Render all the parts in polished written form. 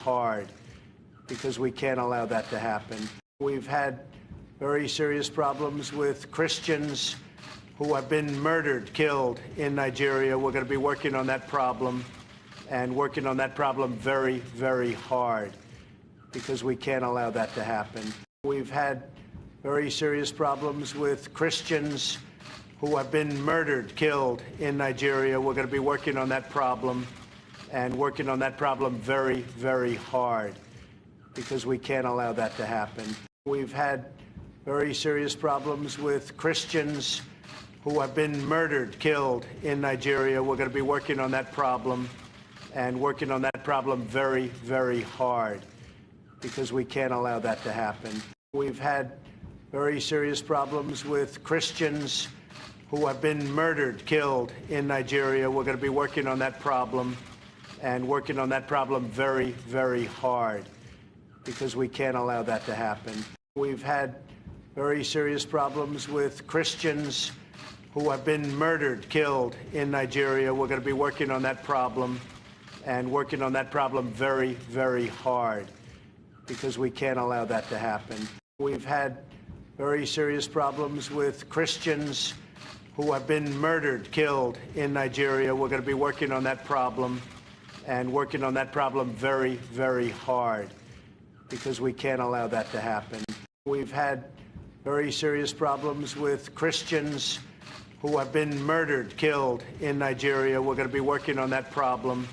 hard because we can't allow that to happen. We've had very serious problems with Christians who have been murdered, killed in Nigeria. We're going to be working on that problem and working on that problem very, very hard because we can't allow that to happen. We've had very serious problems with Christians who have been murdered, killed in Nigeria. We're going to be working on that problem and working on that problem very, very hard because we can't allow that to happen. We've had very serious problems with Christians who have been murdered, killed in Nigeria. We're going to be working on that problem and working on that problem very, very hard because we can't allow that to happen. We've had very serious problems with Christians who have been murdered, killed in Nigeria. We're going to be working on that problem and working on that problem very, very hard because we can't allow that to happen. We've had very serious problems with Christians who have been murdered, killed in Nigeria. We're going to be working on that problem and working on that problem very, very hard because we can't allow that to happen. We've had very serious problems with Christians who have been murdered, killed in Nigeria. We're going to be working on that problem and working on that problem very, very hard because we can't allow that to happen. We've had very serious problems with Christians who have been murdered, killed in Nigeria. We're going to be working on that problem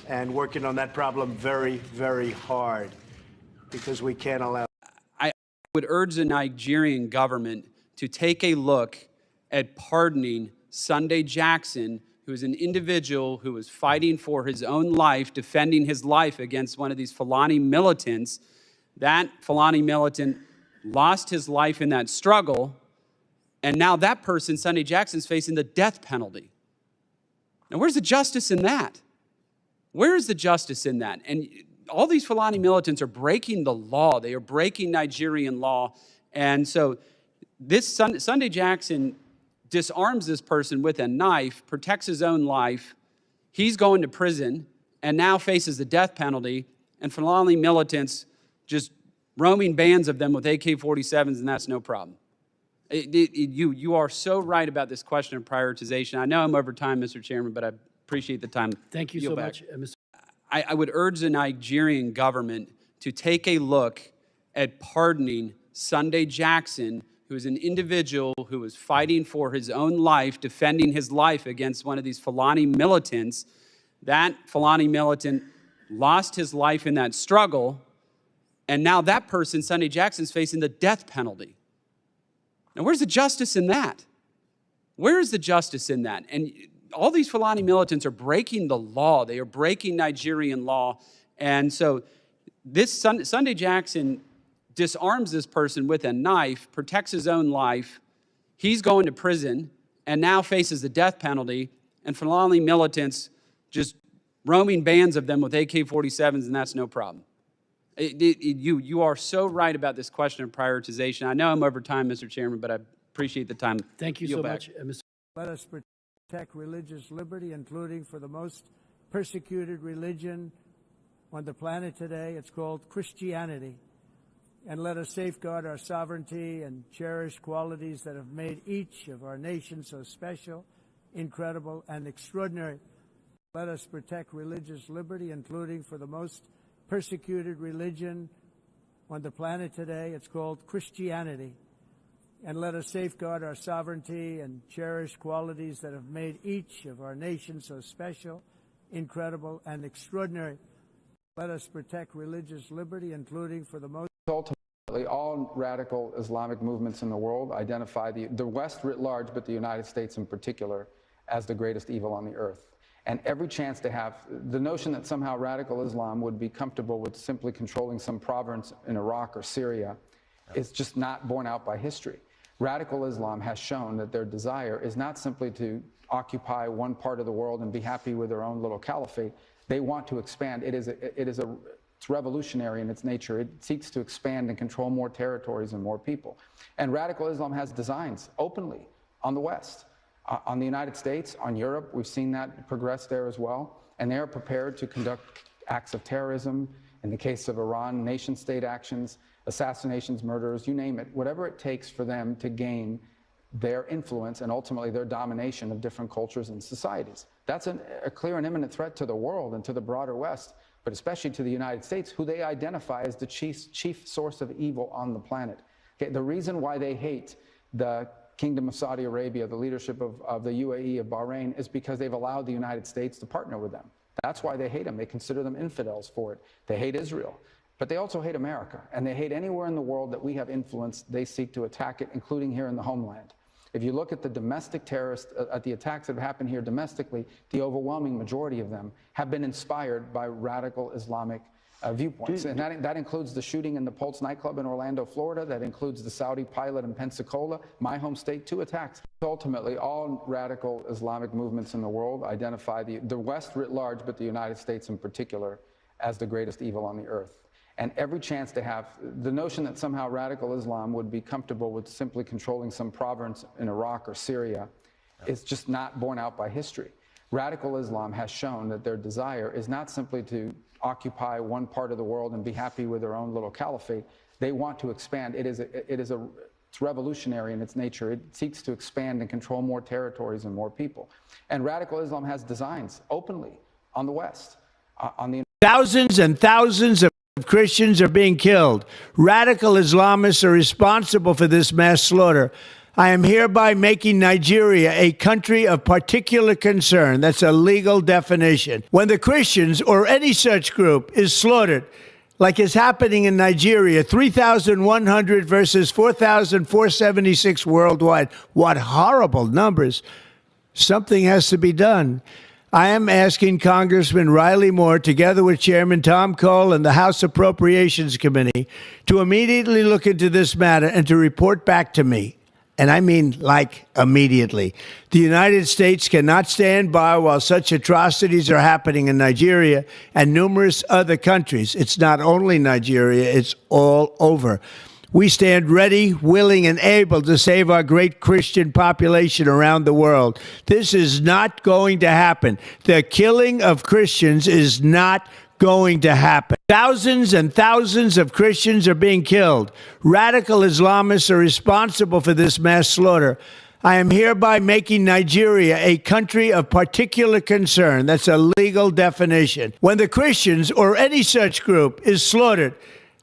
and working on that problem very, very hard because we can't allow. I would urge the Nigerian government to take a look at pardoning Sunday Jackson, who is an individual who was fighting for his own life, defending his life against one of these Fulani militants. That Fulani militant lost his life in that struggle, and now that person, Sunday Jackson, is facing the death penalty. Now, where's the justice in that? Where is the justice in that? And all these Fulani militants are breaking the law. They are breaking Nigerian law. And so this Sunday Jackson disarms this person with a knife, protects his own life. He's going to prison and now faces the death penalty. And Fulani militants just roaming bands of them with AK-47s, and that's no problem. You are so right about this question of prioritization. I know I'm over time, Mr. Chairman, but I appreciate the time. Thank you so much, Mr. I would urge the Nigerian government to take a look at pardoning Sunday Jackson, who is an individual who was fighting for his own life, defending his life against one of these Fulani militants. That Fulani militant lost his life in that struggle, and now that person, Sunday Jackson, is facing the death penalty. Now, where's the justice in that? Where is the justice in that? And all these Fulani militants are breaking the law. They are breaking Nigerian law. And so this Sunday Jackson disarms this person with a knife, protects his own life. He's going to prison and now faces the death penalty. And Fulani militants just roaming bands of them with AK-47s, and that's no problem. You are so right about this question of prioritization. I know I'm over time, Mr. Chairman, but I appreciate the time. Thank you so much, Mr. Let us protect religious liberty, including for the most persecuted religion on the planet today. It's called Christianity. And let us safeguard our sovereignty and cherish qualities that have made each of our nations so special, incredible, and extraordinary. Let us protect religious liberty, including for the most persecuted religion on the planet today. It's called Christianity. And let us safeguard our sovereignty and cherish qualities that have made each of our nations so special, incredible, and extraordinary. Let us protect religious liberty, including for the most. Ultimately, all radical Islamic movements in the world identify the West writ large, but the United States in particular, as the greatest evil on the earth. And every chance they have, the notion that somehow radical Islam would be comfortable with simply controlling some province in Iraq or Syria is just not borne out by history. Radical Islam has shown that their desire is not simply to occupy one part of the world and be happy with their own little caliphate. They want to expand. It's revolutionary in its nature. It seeks to expand and control more territories and more people. And radical Islam has designs openly on the West. On the United States, on Europe, we've seen that progress there as well. And they are prepared to conduct acts of terrorism In the case of Iran, nation-state actions, assassinations, murders, you name it, whatever it takes for them to gain their influence and ultimately their domination of different cultures and societies. That's a clear and imminent threat to the world and to the broader West, but especially to the United States, who they identify as the chief source of evil on the planet. Okay, the reason why they hate the Kingdom of Saudi Arabia, the leadership of the UAE, of Bahrain, is because they've allowed the United States to partner with them. That's why they hate them. They consider them infidels for it. They hate Israel. But they also hate America, and they hate anywhere in the world that we have influence. They seek to attack it, including here in the homeland. If you look at the domestic terrorists, at the attacks that have happened here domestically, the overwhelming majority of them have been inspired by radical Islamic viewpoints. And that includes the shooting in the Pulse nightclub in Orlando, Florida. That includes the Saudi pilot in Pensacola, my home state, 2 attacks. Ultimately, all radical Islamic movements in the world identify the West writ large, but the United States in particular, as the greatest evil on the earth. And every chance they have, the notion that somehow radical Islam would be comfortable with simply controlling some province in Iraq or Syria is just not borne out by history. Radical Islam has shown that their desire is not simply to occupy one part of the world and be happy with their own little caliphate. They want to expand. It's revolutionary in its nature. It seeks to expand and control more territories and more people. And radical Islam has designs openly on the West, on the Thousands and thousands of Christians are being killed. Radical Islamists are responsible for this mass slaughter. I am hereby making Nigeria a country of particular concern. That's a legal definition. When the Christians or any such group is slaughtered, like is happening in Nigeria, 3,100 versus 4,476 worldwide. What horrible numbers. Something has to be done. I am asking Congressman Riley Moore, together with Chairman Tom Cole and the House Appropriations Committee, to immediately look into this matter and to report back to me. And I mean, like, immediately. The United States cannot stand by while such atrocities are happening in Nigeria and numerous other countries. It's not only Nigeria, it's all over. We stand ready, willing, and able to save our great Christian population around the world. This is not going to happen. The killing of Christians is not going to happen. Thousands and thousands of Christians are being killed. Radical Islamists are responsible for this mass slaughter. I am hereby making Nigeria a country of particular concern. That's a legal definition. When the Christians or any such group is slaughtered,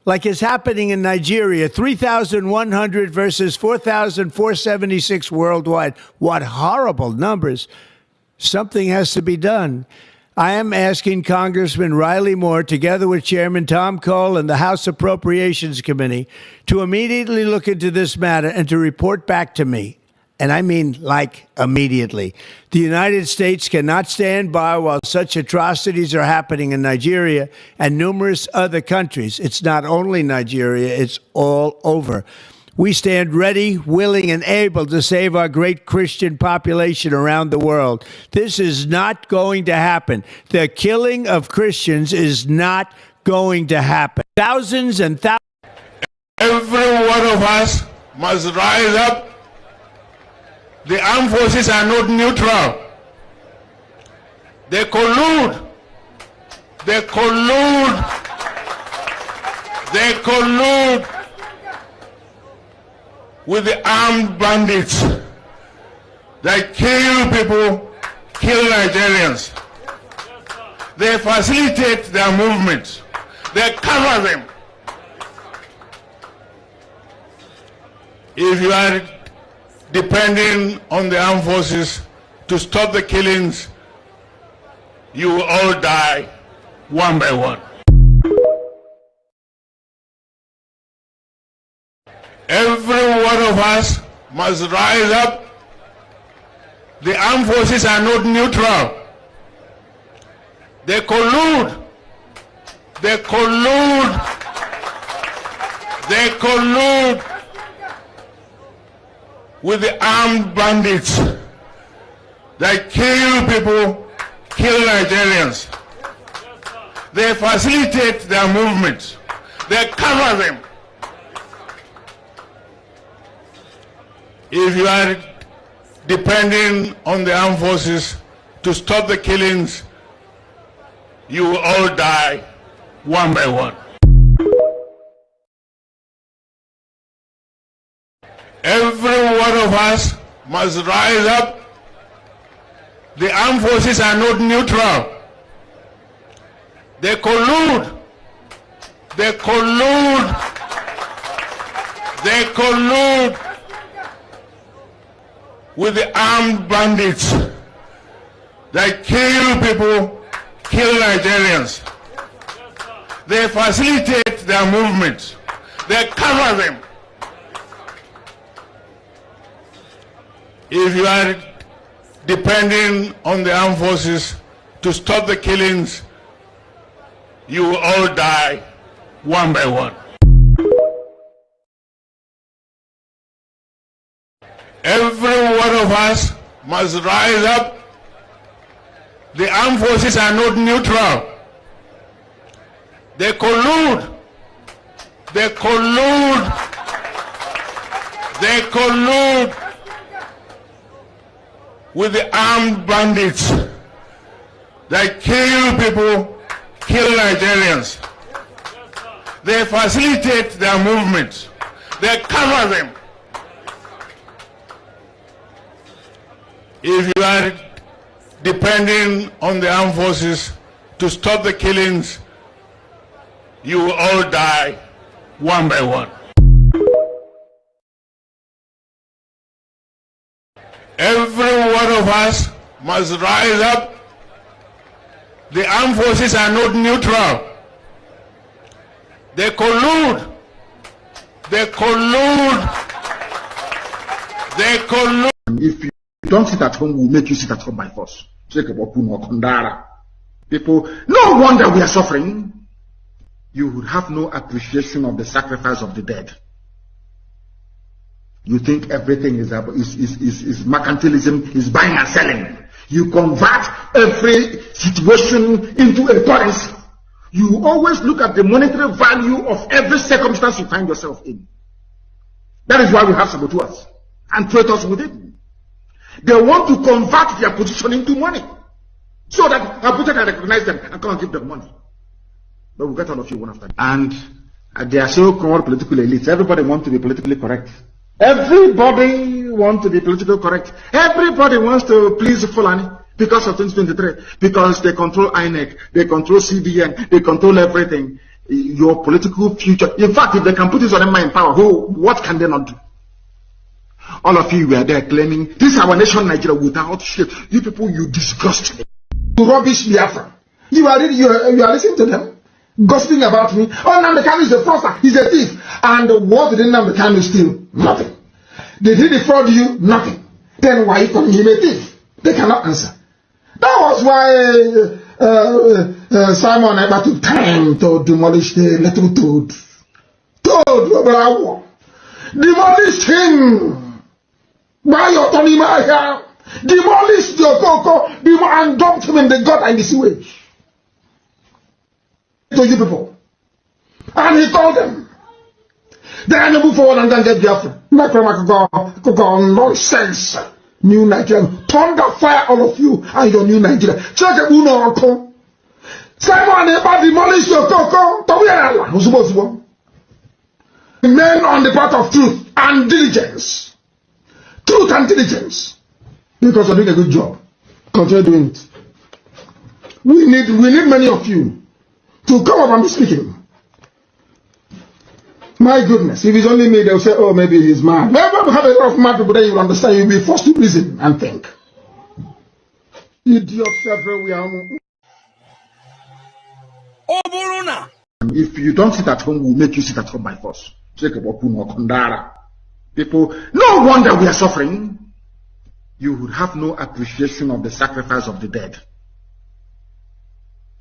like is happening in Nigeria, 3,100 versus 4,476 worldwide. What horrible numbers. Something has to be done. I am asking Congressman Riley Moore, together with Chairman Tom Cole and the House Appropriations Committee, to immediately look into this matter and to report back to me. And I mean, like, immediately. The United States cannot stand by while such atrocities are happening in Nigeria and numerous other countries. It's not only Nigeria, it's all over. We stand ready, willing, and able to save our great Christian population around the world. This is not going to happen. The killing of Christians is not going to happen. Thousands and thousands. Every one of us must rise up. The armed forces are not neutral. They collude. They collude. They collude with the armed bandits that kill people, kill Nigerians. They facilitate their movements. They cover them. If you are depending on the armed forces to stop the killings, you will all die one by one. Every one of us must rise up. The armed forces are not neutral. They collude. They collude. They collude with the armed bandits that kill people, kill Nigerians. They facilitate their movements. They cover them. If you are depending on the armed forces to stop the killings, you will all die one by one. Every one of us must rise up. The armed forces are not neutral. They collude. They collude. They collude with the armed bandits that kill people, kill Nigerians. They facilitate their movements. They cover them. If you are depending on the armed forces to stop the killings, you will all die one by one. Every one of us must rise up. The armed forces are not neutral. They collude. They collude. They collude with the armed bandits that kill people, kill Nigerians. They facilitate their movements. They cover them. If you are depending on the armed forces to stop the killings, you will all die one by one. Every one of us must rise up. The armed forces are not neutral. They collude. They collude. They collude. If you don't sit at home, we'll make you sit at home by force. People, no wonder we are suffering. You would have no appreciation of the sacrifice of the dead. You think everything is mercantilism, is buying and selling. You convert every situation into a currency. You always look at the monetary value of every circumstance you find yourself in. That is why we have saboteurs and traitors within. They want to convert their position into money, so that Abuja can recognize them and come and give them money. But we'll get all of you one after the other. And they are so-called political elites. Everybody wants to be politically correct. Everybody wants to be politically correct. Everybody wants to please Fulani because of 2023. Because they control INEC, they control CBN, they control everything. Your political future. In fact, if they can put this on them in power, what can they not do? All of you were there claiming, this is our nation, Nigeria, without shit. You people, you disgust me. You rubbish Biafra. You are listening to them, gossiping about me. Oh, Nnamdi Kanu is a fraudster, he's a thief. And what did Nnamdi Kanu steal? Nothing. Did he defraud you? Nothing. Then why are you calling him a thief? They cannot answer. That was why Simon Ekpa took time to demolish the little toad. Demolish him. By your Tony Maya, demolished your Coco, and dumped him in the gut and the sewage. To you people. And he told them, then move forward and then get Biafra. Nonsense. New Nigeria. Thunder fire all of you and your new Nigeria. Check it, Uno Uncle. Simon Ekpa demolished your Coco. Men on the path of truth and diligence. Truth and diligence. Because you're doing a good job. Continue doing it. We need many of you to come up and be speaking. My goodness, if it's only me, they'll say, oh, maybe he's mad. Never have a lot of mad people, then you'll understand. You'll be forced to reason and think. Idiots everywhere. If you don't sit at home, we'll make you sit at home by force. People, no wonder we are suffering. You would have no appreciation of the sacrifice of the dead.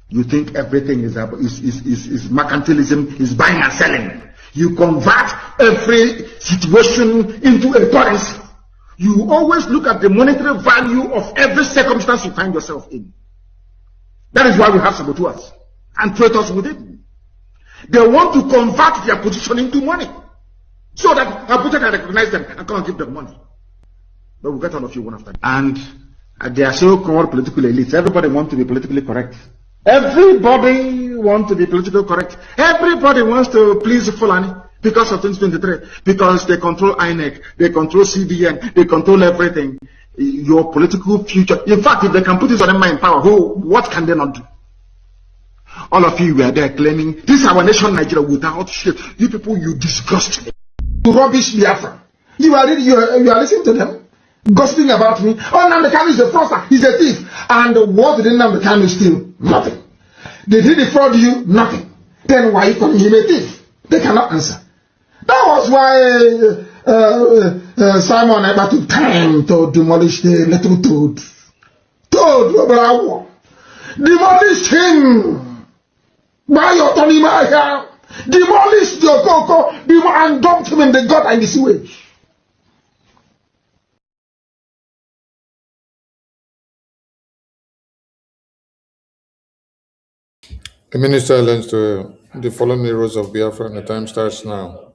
You think everything is mercantilism, is buying and selling. You convert every situation into a currency. You always look at the monetary value of every circumstance you find yourself in. That is why we have saboteurs and traitors within. They want to convert their position into money, so that Abuja can recognize them and come and give them money. But we'll get all of you one after the other. And they are so-called political elites. Everybody wants to be politically correct. Everybody want to be politically correct. Everybody wants to please Fulani because of 2023. Because they control INEC, they control CBN, they control everything. Your political future. In fact, if they can put this on in power, what can they not do? All of you were there claiming, this is our nation, Nigeria, without shit. You people, you disgust me. You rubbish Biafra. You are listening to them, gossiping about me. Oh, Nnamdi is a fraudster, he's a thief. And what did Nnamdi steal? Nothing. Did he defraud you? Nothing. Then why you calling him a thief? They cannot answer. That was why Simon Ekpa took time to demolish the little toad. Demolish him. By your Tonimaya, demolish your Coco, and dumped him in the gut and the sewage. The minister learns to the fallen heroes of Biafra, and the time starts now.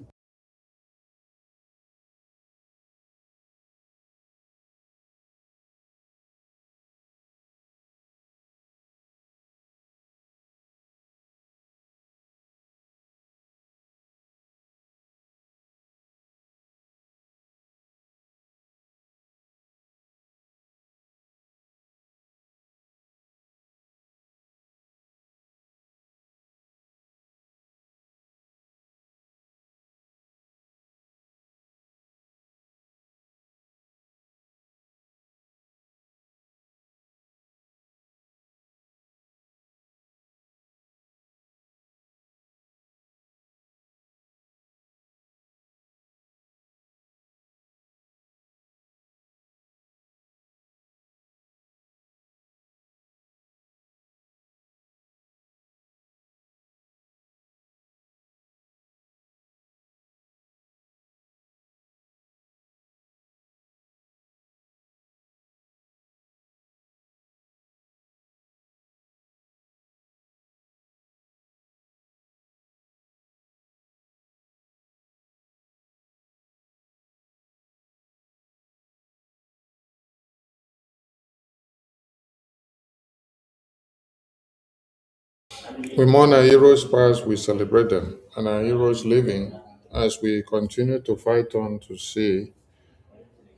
We mourn our heroes past, we celebrate them, and our heroes living as we continue to fight on to see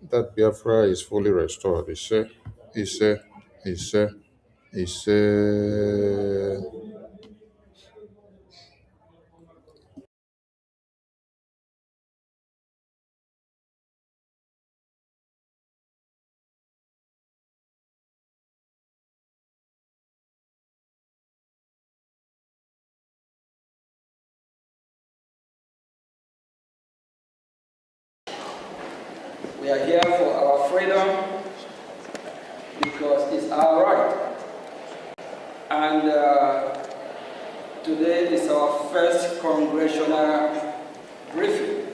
that Biafra is fully restored. Ise, Ise, Ise. We are here for our freedom because it's our right. And today is our first congressional briefing.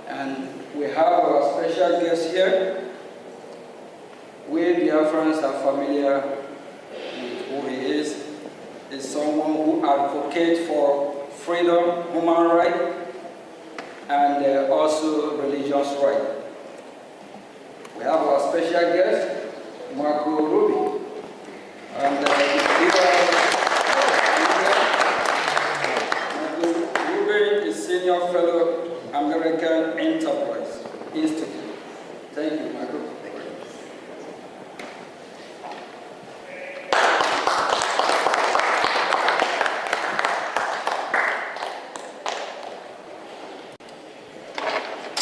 And we have our special guest here. We Biafrans are familiar with who he is. He's someone who advocates for freedom, human rights, and also religious rights. We have our special guest, Marco Ruby. And Ruby is Senior Fellow, American Enterprise Institute. Thank you, Marco.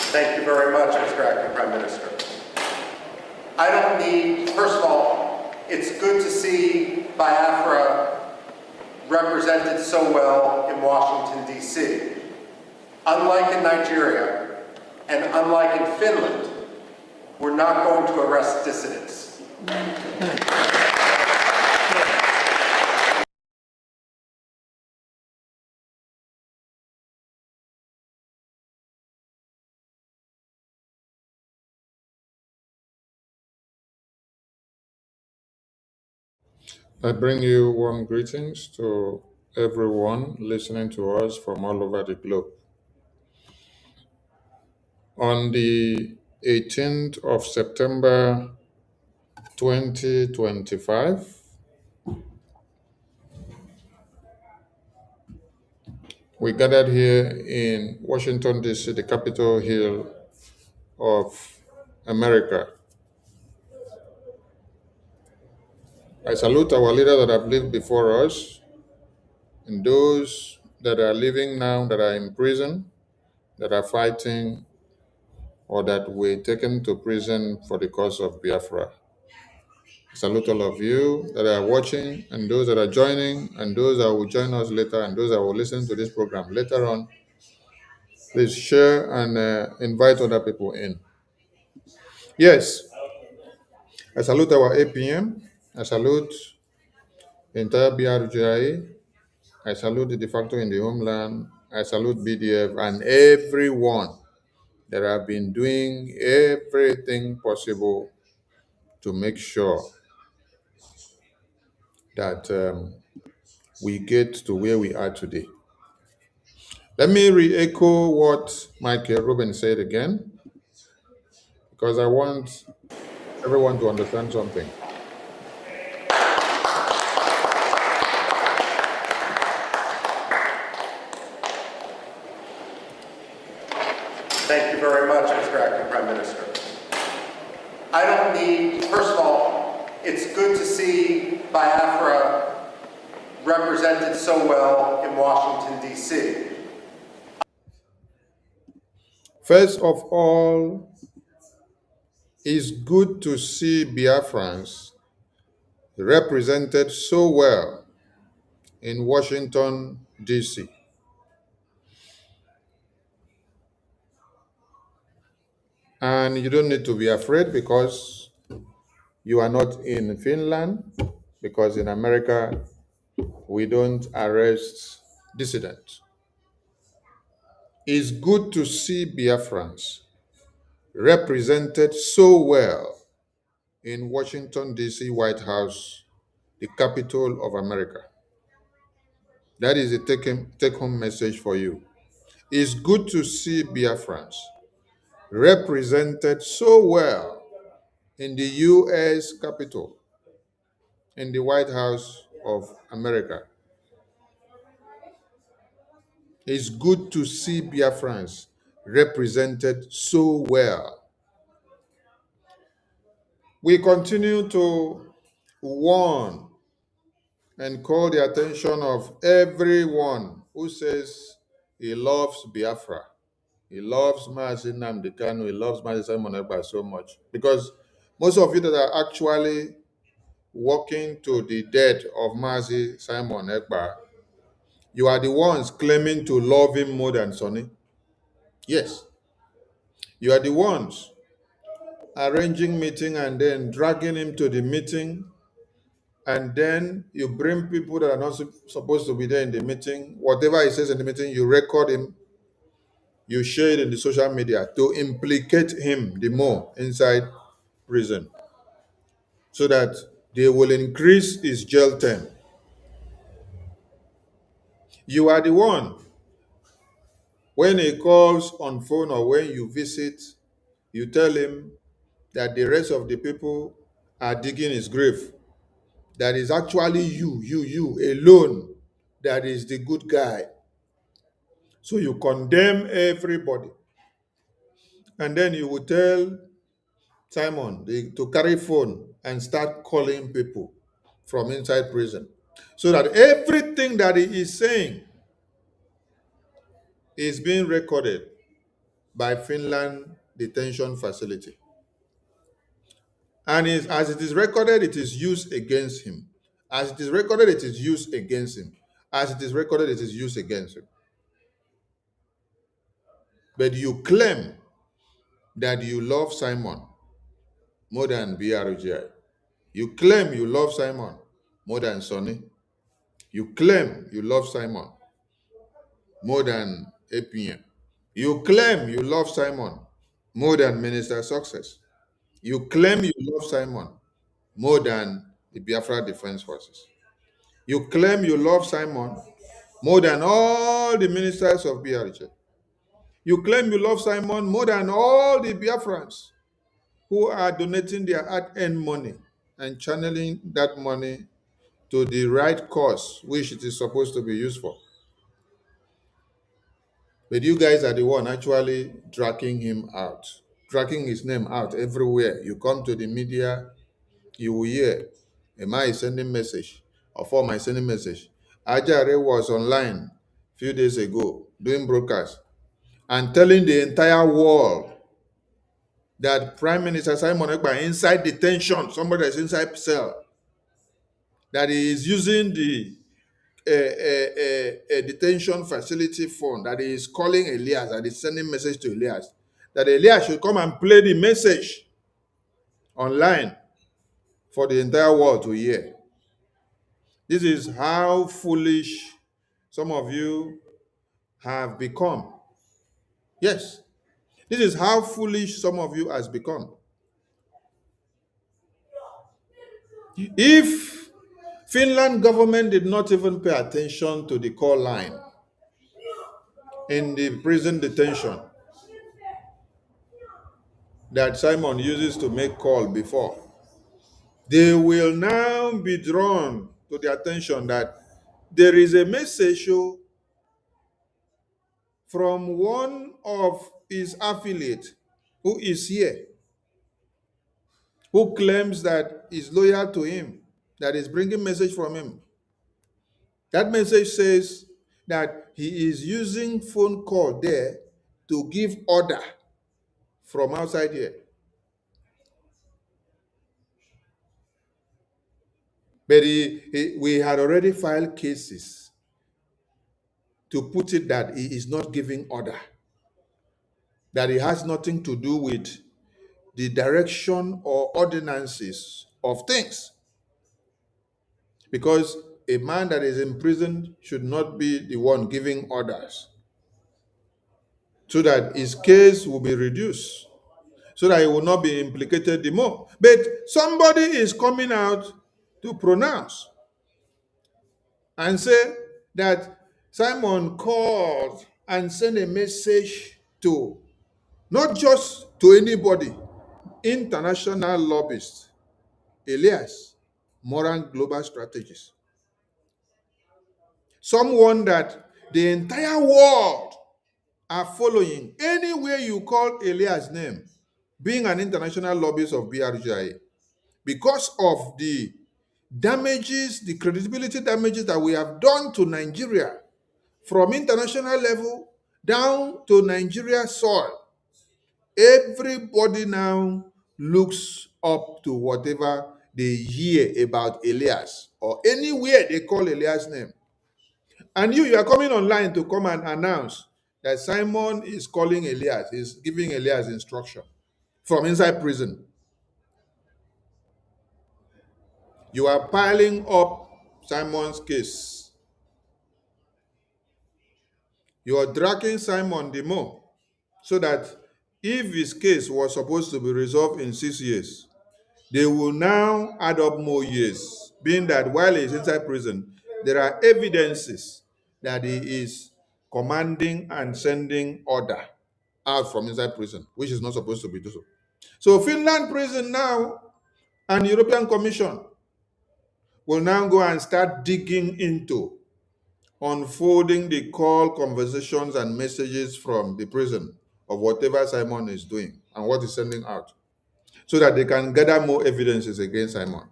Thank you very much, Mr. Acting Prime Minister. I don't need, first of all, it's good to see Biafra represented so well in Washington, D.C. Unlike in Nigeria, and unlike in Finland, we're not going to arrest dissidents. I bring you warm greetings to everyone listening to us from all over the globe. On the 18th of September 2025, We gathered here in Washington, D.C., the Capitol Hill of America. I salute our leaders that have lived before us and those that are living now that are in prison, that are fighting, or that were taken to prison for the cause of Biafra. I salute all of you that are watching and those that are joining and those that will join us later and those that will listen to this program later on. Please share and invite other people in. Yes, I salute our APM. I salute the entire BRGI. I salute the de facto in the homeland. I salute BDF and everyone that have been doing everything possible to make sure that we get to where we are today. Let me re-echo what Michael Rubin said again, because I want everyone to understand something. Thank you very much, Mr. Acting Prime Minister. I don't need, first of all, it's good to see Biafra represented so well in Washington, D.C. First of all, it's good to see Biafrans represented so well in Washington, D.C. And you don't need to be afraid because you are not in Finland, because in America, we don't arrest dissidents. It's good to see Biafrans represented so well in Washington, D.C. White House, the capital of America. That is a take-home message for you. It's good to see Biafrans represented so well in the U.S. Capitol, in the White House of America. It's good to see Biafrans represented so well. We continue to warn and call the attention of everyone who says he loves Biafra. He loves Mazi Nnamdi Kanu. He loves Mazi Simon Ekpa so much. Because most of you that are actually walking to the death of Mazi Simon Ekpa, you are the ones claiming to love him more than Sonny. Yes. You are the ones arranging meeting and then dragging him to the meeting, and then you bring people that are not supposed to be there in the meeting. Whatever he says in the meeting, you record him, you share it in the social media to implicate him the more inside prison so that they will increase his jail term. You are the one, when he calls on phone or when you visit, you tell him that the rest of the people are digging his grave. That is actually you alone that is the good guy. So you condemn everybody. And then you will tell Simon to carry phone and start calling people from inside prison. So that everything that he is saying is being recorded by Finland detention facility. And as it is recorded, it is used against him. As it is recorded, it is used against him. As it is recorded, it is used against him. But you claim that you love Simon more than BRGI. You claim you love Simon more than Sonny. You claim you love Simon more than APM. You claim you love Simon more than Minister Success. You claim you love Simon more than the Biafra Defense Forces. You claim you love Simon more than all the ministers of BRJ. You claim you love Simon more than all the Biafrans who are donating their hard-earned money and channeling that money to the right cause which it is supposed to be used for. But you guys are the one actually dragging him out, dragging his name out everywhere. You come to the media, you will hear, am I sending message? Or form I sending message? Ajare was online a few days ago doing broadcast and telling the entire world that Prime Minister Simon Ekpa inside detention, somebody that's inside cell, that he is using the detention facility fund, that he is calling Elias, that is sending message to Elias, that Elias should come and play the message online for the entire world to hear. This is how foolish some of you have become. Yes, this is how foolish some of you has become. If Finland government did not even pay attention to the call line in the prison detention that Simon uses to make call before, they will now be drawn to the attention that there is a message from one of his affiliates who is here, who claims that is loyal to him, that is bringing message from him. That message says that he is using phone call there to give order from outside here. But we had already filed cases to put it that he is not giving order, that it has nothing to do with the direction or ordinances of things. Because a man that is in prison should not be the one giving orders, so that his case will be reduced, so that he will not be implicated the more. But somebody is coming out to pronounce and say that Simon called and sent a message to not just to anybody, international lobbyists, Elias, moral global strategist, someone that the entire world are following. Anywhere you call Elias' name, being an international lobbyist of BRGIA, because of the damages, the credibility damages that we have done to Nigeria from international level down to Nigeria soil, everybody now looks up to whatever they hear about Elias, or anywhere they call Elias' name. And you are coming online to come and announce that Simon is calling Elias, is giving Elias instruction from inside prison. You are piling up Simon's case. You are dragging Simon the more, so that if his case was supposed to be resolved in 6 years, they will now add up more years, being that while he is inside prison, there are evidences that he is commanding and sending order out from inside prison, which is not supposed to be so. So Finland prison now and European Commission will now go and start digging into unfolding the call, conversations, and messages from the prison of whatever Simon is doing and what he's sending out, so that they can gather more evidences against Simon.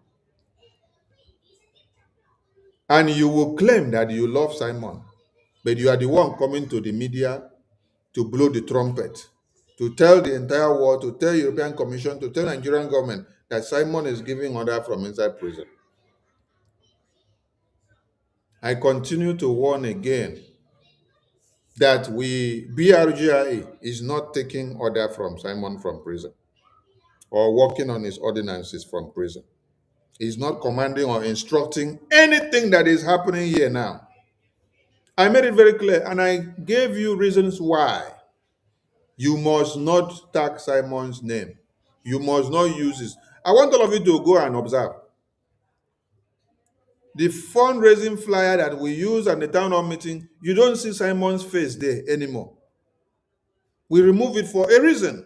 And you will claim that you love Simon, but you are the one coming to the media to blow the trumpet, to tell the entire world, to tell European Commission, to tell Nigerian government that Simon is giving order from inside prison. I continue to warn again that BRGIA is not taking order from Simon from prison or working on his ordinances from prison. He's not commanding or instructing anything that is happening here now. I made it very clear, and I gave you reasons why you must not tag Simon's name. You must not use this. I want all of you to go and observe. The fundraising flyer that we use at the town hall meeting, you don't see Simon's face there anymore. We remove it for a reason,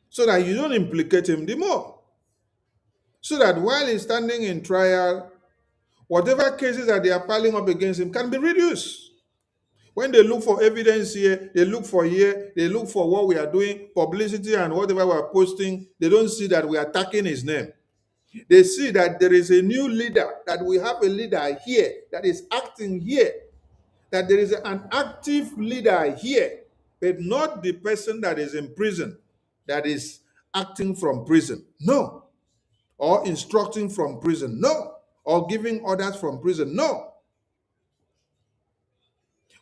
so that you don't implicate him the more. So that while he's standing in trial, whatever cases that they are piling up against him can be reduced. When they look for evidence here, they look for here, they look for what we are doing, publicity and whatever we are posting, they don't see that we are attacking his name. They see that there is a new leader, that we have a leader here that is acting here, that there is an active leader here, but not the person that is in prison, that is acting from prison. No. Or instructing from prison. No. Or giving orders from prison. No.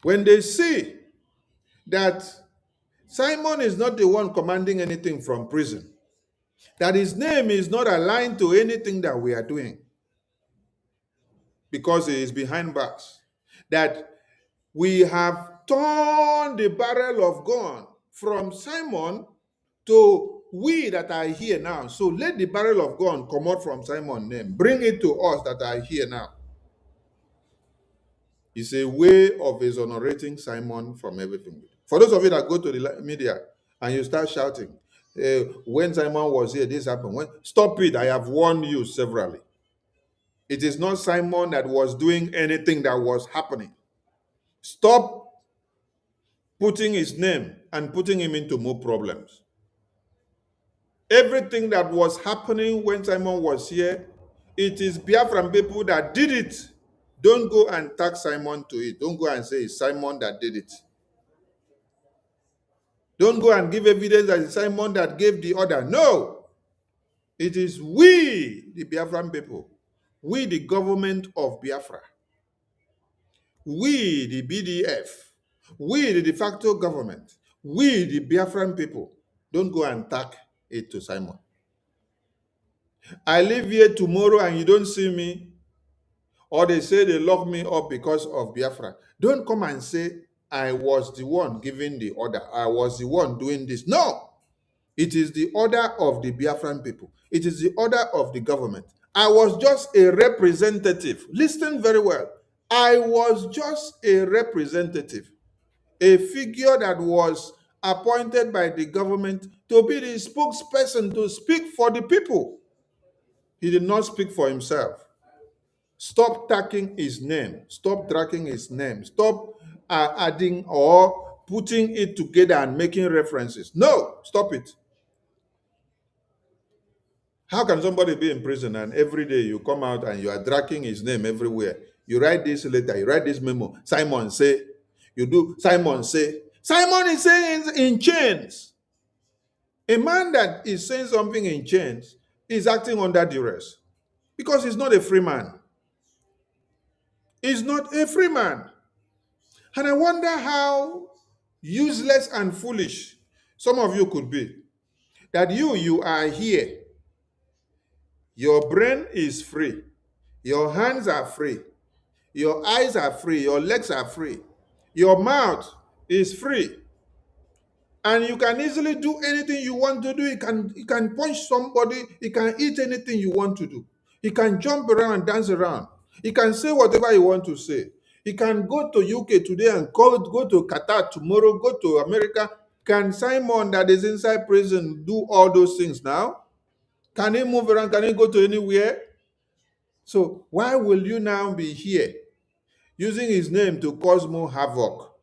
When they see that Simon is not the one commanding anything from prison, that his name is not aligned to anything that we are doing because he is behind bars, that we have turned the barrel of gun from Simon to we that are here now. So let the barrel of gun come out from Simon's name. Bring it to us that are here now. It's a way of exonerating Simon from everything. For those of you that go to the media and you start shouting, when Simon was here, this happened. Stop it. I have warned you severally. It is not Simon that was doing anything that was happening. Stop putting his name and putting him into more problems. Everything that was happening when Simon was here, it is Biafran people that did it. Don't go and tag Simon to it. Don't go and say it's Simon that did it. Don't go and give evidence that it's Simon that gave the order. No. It is we, the Biafran people, we, the government of Biafra, we, the BDF, we, the de facto government, we, the Biafran people, don't go and tag it to Simon. I live here tomorrow and you don't see me, or they say they lock me up because of Biafra. Don't come and say, I was the one giving the order. I was the one doing this. No. It is the order of the Biafran people. It is the order of the government. I was just a representative. Listen very well. I was just a representative, a figure that was appointed by the government to be the spokesperson to speak for the people. He did not speak for himself. Stop tagging his name. Stop dragging his name. Stop adding or putting it together and making references. No, stop it. How can somebody be in prison and every day you come out and you are dragging his name everywhere? You write this letter, you write this memo. Simon say, you do, Simon say. Simon is saying in chains. A man that is saying something in chains is acting under duress because he's not a free man. He's not a free man. And I wonder how useless and foolish some of you could be. That you are here. Your brain is free. Your hands are free. Your eyes are free. Your legs are free. Your mouth is free. And you can easily do anything you want to do. You can punch somebody. You can eat anything you want to do. You can jump around and dance around. You can say whatever you want to say. You can go to UK today and go to Qatar tomorrow, go to America. Can Simon that is inside prison do all those things now? Can he move around? Can he go to anywhere? So why will you now be here using his name to cause more havoc?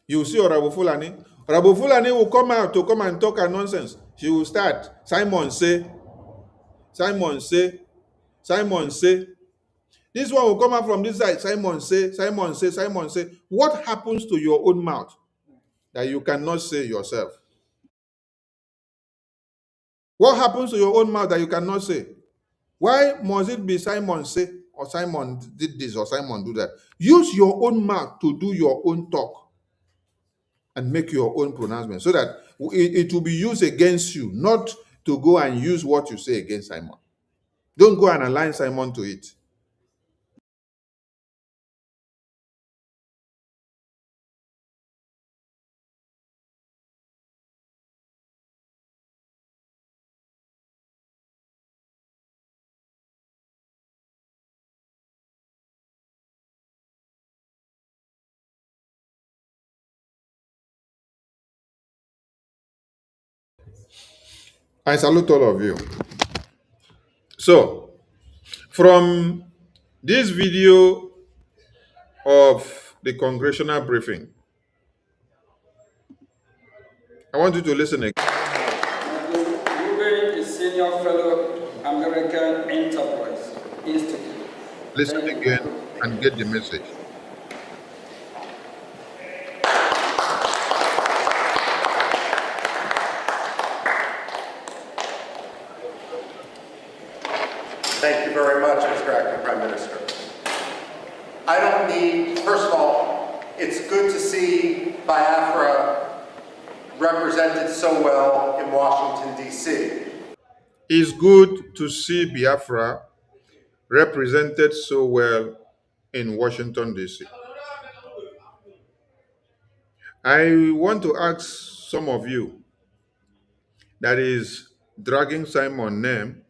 You see Rabu Fulani. Rabu Fulani will come out to come and talk a nonsense. She will start. Simon say. Simon say. Simon say. This one will come out from this side. Simon say. Simon say. Simon say. What happens to your own mouth that you cannot say yourself? What happens to your own mouth that you cannot say? Why must it be Simon say or Simon did this or Simon do that? Use your own mouth to do your own talk and make your own pronouncement so that it will be used against you, not to go and use what you say against Simon. Don't go and align Simon to it. I salute all of you. So, from this video of the congressional briefing. I want you to listen again. Ruben is senior fellow, American Enterprise Institute. Listen again and get the message. Thank you very much, Mr. Acting Prime Minister. I don't need, first of all, it's good to see Biafra represented so well in Washington, D.C. It's good to see Biafra represented so well in Washington, D.C. I want to ask some of you that is dragging Simon's name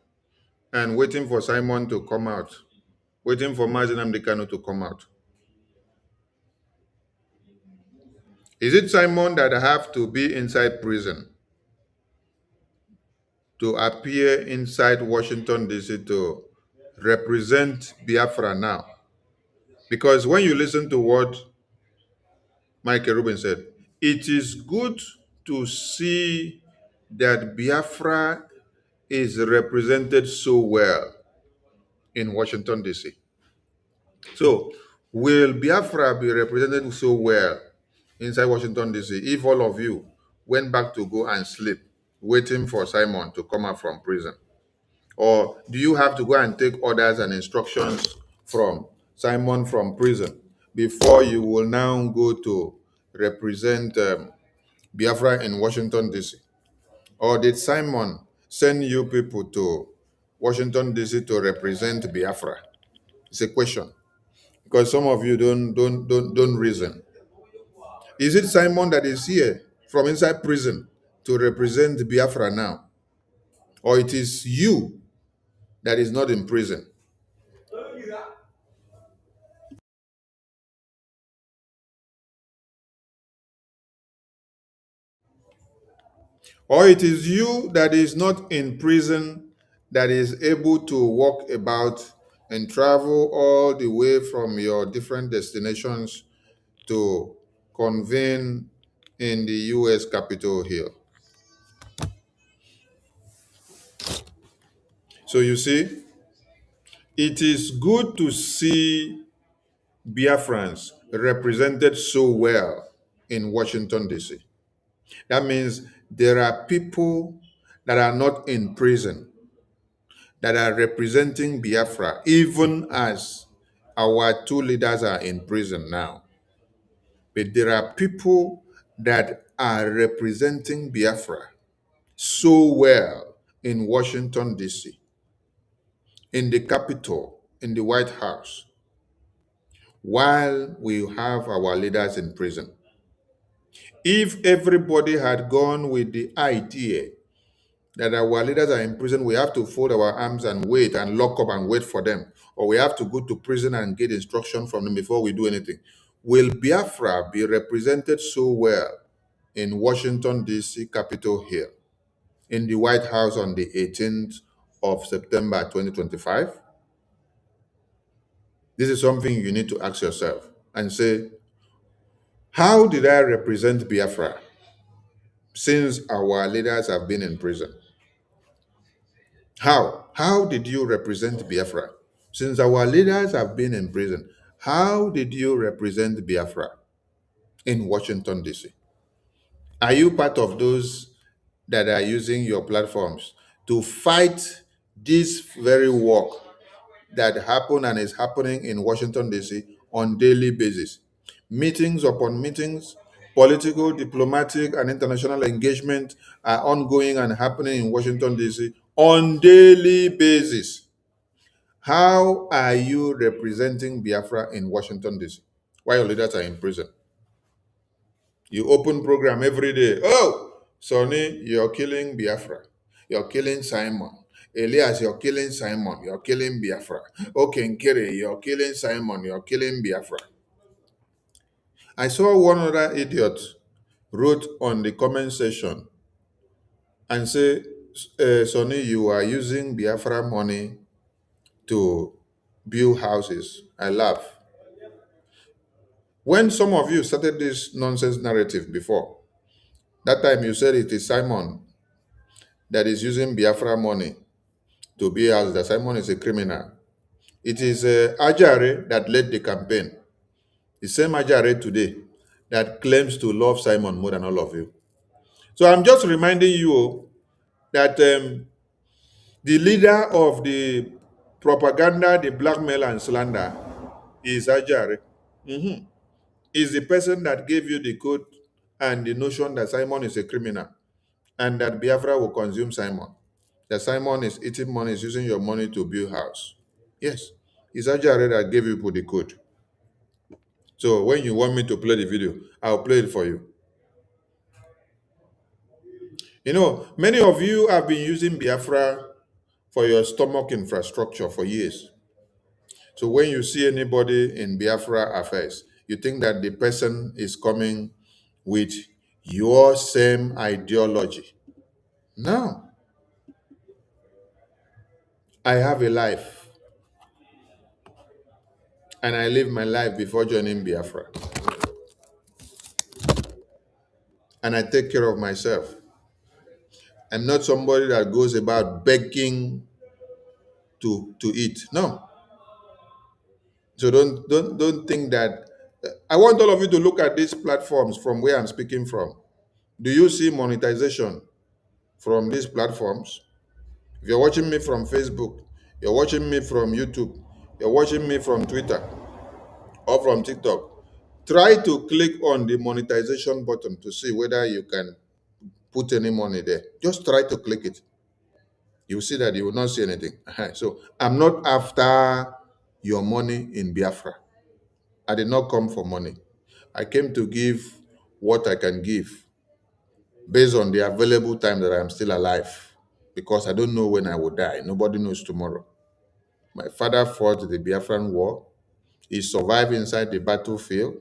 and waiting for Simon to come out, waiting for Mazi Nnamdi Kanu to come out. Is it Simon that have to be inside prison to appear inside Washington, D.C. to represent Biafra now? Because when you listen to what Michael Rubin said, it is good to see that Biafra is represented so well in Washington, D.C. So, will Biafra be represented so well inside Washington, D.C. if all of you went back to go and sleep, waiting for Simon to come out from prison? Or do you have to go and take orders and instructions from Simon from prison before you will now go to represent Biafra in Washington, D.C.? Or did Simon send you people to Washington, D.C. to represent Biafra? It's a question. Because some of you don't reason. Is it Simon that is here from inside prison to represent Biafra now? Or it is you that is not in prison? Or it is you that is not in prison that is able to walk about and travel all the way from your different destinations to convene in the U.S. Capitol Hill. So you see, it is good to see Biafrans represented so well in Washington, D.C. That means there are people that are not in prison that are representing Biafra, even as our two leaders are in prison now. But there are people that are representing Biafra so well in Washington, D.C., in the Capitol, in the White House, while we have our leaders in prison. If everybody had gone with the idea that our leaders are in prison, we have to fold our arms and wait and lock up and wait for them, or we have to go to prison and get instruction from them before we do anything, will Biafra be represented so well in Washington, D.C., Capitol Hill, in the White House on the 18th of September 2025? This is something you need to ask yourself and say, how did I represent Biafra since our leaders have been in prison? How? How did you represent Biafra? Since our leaders have been in prison, how did you represent Biafra in Washington, D.C.? Are you part of those that are using your platforms to fight this very work that happened and is happening in Washington, D.C. on daily basis? Meetings upon meetings, political, diplomatic, and international engagement are ongoing and happening in Washington, D.C. on daily basis. How are you representing Biafra in Washington, D.C. while your leaders are in prison? You open program every day. Oh, Sonny, you're killing Biafra. You're killing Simon. Elias, you're killing Simon. You're killing Biafra. Okay, Nkere, you're killing Simon. You're killing Biafra. I saw one other idiot wrote on the comment section and say, Sonny, you are using Biafra money to build houses. I laugh. When some of you started this nonsense narrative before, that time you said it is Simon that is using Biafra money to be as that Simon is a criminal. It is Ajare that led the campaign. The same Ajare today that claims to love Simon more than all of you. So I'm just reminding you that the leader of the propaganda, the blackmail and slander is Ajare. Is the person that gave you the code and the notion that Simon is a criminal and that Biafra will consume Simon. That Simon is eating money, is using your money to build house. Yes, it's Ajare that gave you the code. So when you want me to play the video, I'll play it for you. You know, many of you have been using Biafra for your stomach infrastructure for years. So when you see anybody in Biafra affairs, you think that the person is coming with your same ideology. No, I have a life and I live my life before joining Biafra. And I take care of myself. I'm not somebody that goes about begging to eat. No. So don't think that. I want all of you to look at these platforms from where I'm speaking from. Do you see monetization from these platforms? If you're watching me from Facebook, you're watching me from YouTube, you're watching me from Twitter or from TikTok, try to click on the monetization button to see whether you can put any money there. Just try to click it. You will see that you will not see anything. So I'm not after your money in Biafra. I did not come for money. I came to give what I can give based on the available time that I'm still alive, because I don't know when I will die. Nobody knows tomorrow. My father fought the Biafran War. He survived inside the battlefield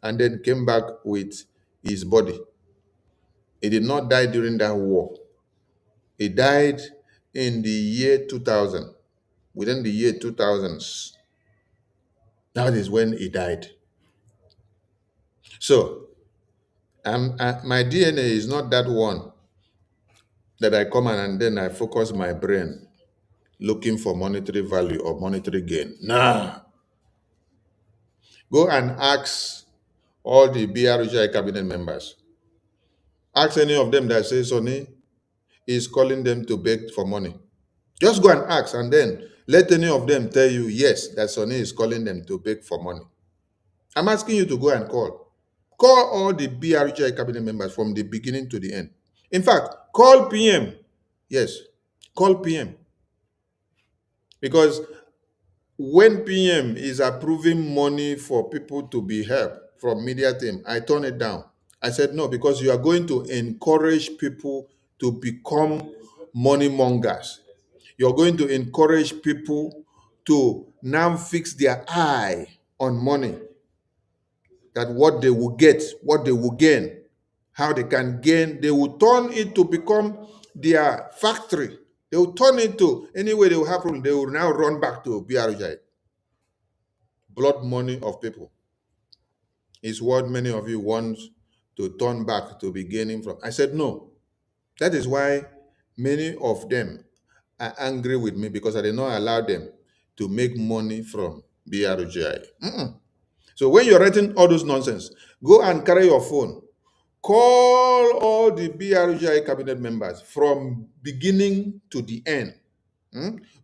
and then came back with his body. He did not die during that war. He died in the year 2000. Within the year 2000s, that is when he died. So my DNA is not that one that I come and then I focus my brain looking for monetary value or monetary gain. Nah. Go and ask all the BRGI cabinet members. Ask any of them that say Sonny is calling them to beg for money. Just go and ask and then let any of them tell you, yes, that Sonny is calling them to beg for money. I'm asking you to go and call. Call all the BRGI cabinet members from the beginning to the end. In fact, call PM. Yes, call PM. Because when PM is approving money for people to be helped from media team, I turn it down. I said no, because you are going to encourage people to become money mongers. You're going to encourage people to now fix their eye on money. That what they will get, what they will gain, how they can gain, they will turn it to become their factory. They will turn it to, anyway they will have problem, they will now run back to BRJ. Blood money of people is what many of you want to turn back to be gaining from. I said no. That is why many of them are angry with me, because I did not allow them to make money from BRGI. So when you're writing all those nonsense, go and carry your phone. Call all the BRGI cabinet members from beginning to the end.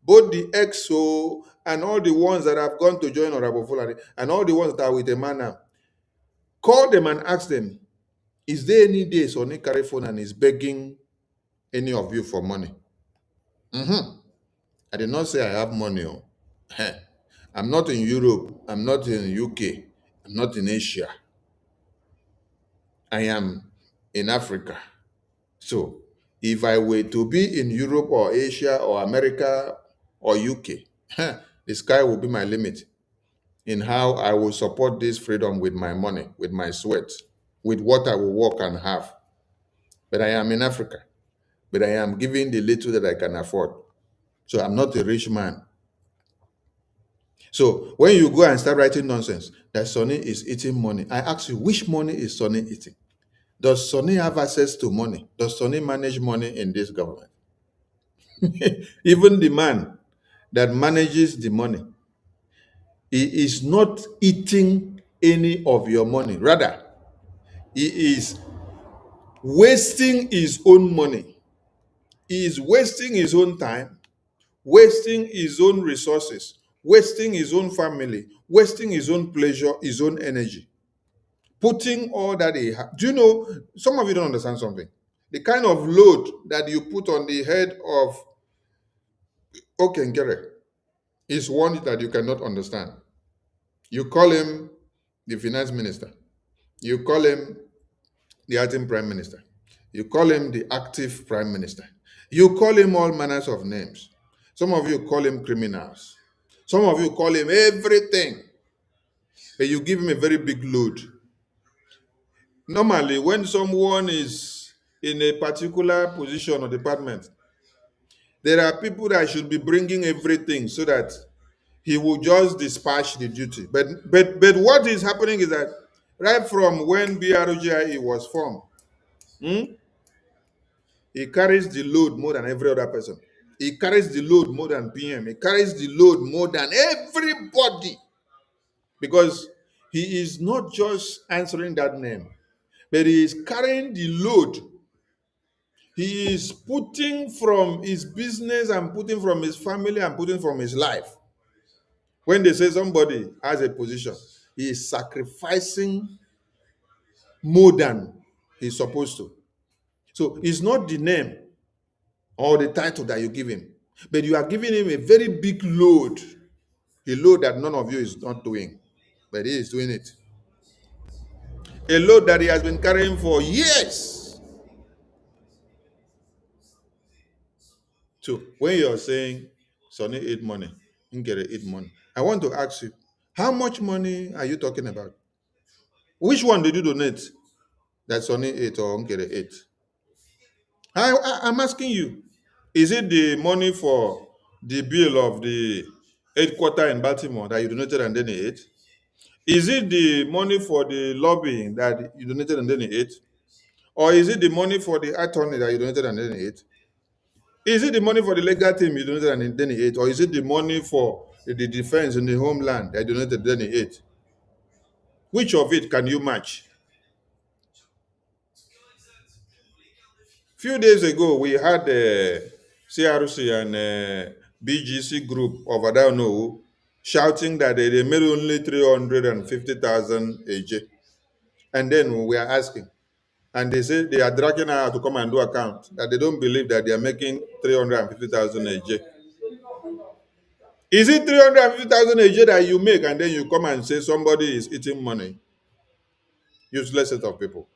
Both the EXO and all the ones that have gone to join Honorable Fulani and all the ones that are with a man now. Call them and ask them, is there any day Sonny carry phone and is begging any of you for money? I did not say I have money. I'm not in Europe. I'm not in UK. I'm not in Asia. I am in Africa. So if I were to be in Europe or Asia or America or UK, the sky will be my limit in how I will support this freedom with my money, with my sweat, with what I will work and have. But I am in Africa. But I am giving the little that I can afford. So I'm not a rich man. So when you go and start writing nonsense that Sonny is eating money, I ask you, which money is Sonny eating? Does Sonny have access to money? Does Sonny manage money in this government? Even the man that manages the money, he is not eating any of your money. Rather, he is wasting his own money. He is wasting his own time, wasting his own resources, wasting his own family, wasting his own pleasure, his own energy, putting all that he has. Do you know, some of you don't understand something. The kind of load that you put on the head of Okengere is one that you cannot understand. You call him the finance minister. You call him the acting prime minister. You call him the active prime minister. You call him all manners of names. Some of you call him criminals. Some of you call him everything. But you give him a very big load. Normally, when someone is in a particular position or department, there are people that should be bringing everything so that he will just dispatch the duty. But what is happening is that right from when BROGIE was formed, he carries the load more than every other person. He carries the load more than PM. He carries the load more than everybody. Because he is not just answering that name, but he is carrying the load. He is putting from his business and putting from his family and putting from his life. When they say somebody has a position, he is sacrificing more than he's supposed to. So it's not the name or the title that you give him, but you are giving him a very big load, a load that none of you is not doing, but he is doing it. A load that he has been carrying for years. So when you're saying Sonny ate money, Ngere ate money, I want to ask you, how much money are you talking about? Which one did you donate that Sonny ate or Ngere ate? I'm asking you, is it the money for the bill of the headquarters in Baltimore that you donated and then he ate? Is it the money for the lobbying that you donated and then he ate? Or is it the money for the attorney that you donated and then he ate? Is it the money for the legal team you donated and then he ate? Or is it the money for the defense in the homeland that you donated and then he ate? Which of it can you match? Few days ago, we had CRC and BGC group of Adano shouting that they made only 350,000 AJ. And then we are asking, and they say they are dragging her to come and do account, that they don't believe that they are making 350,000 AJ. Is it 350,000 AJ that you make and then you come and say somebody is eating money? Useless set of people.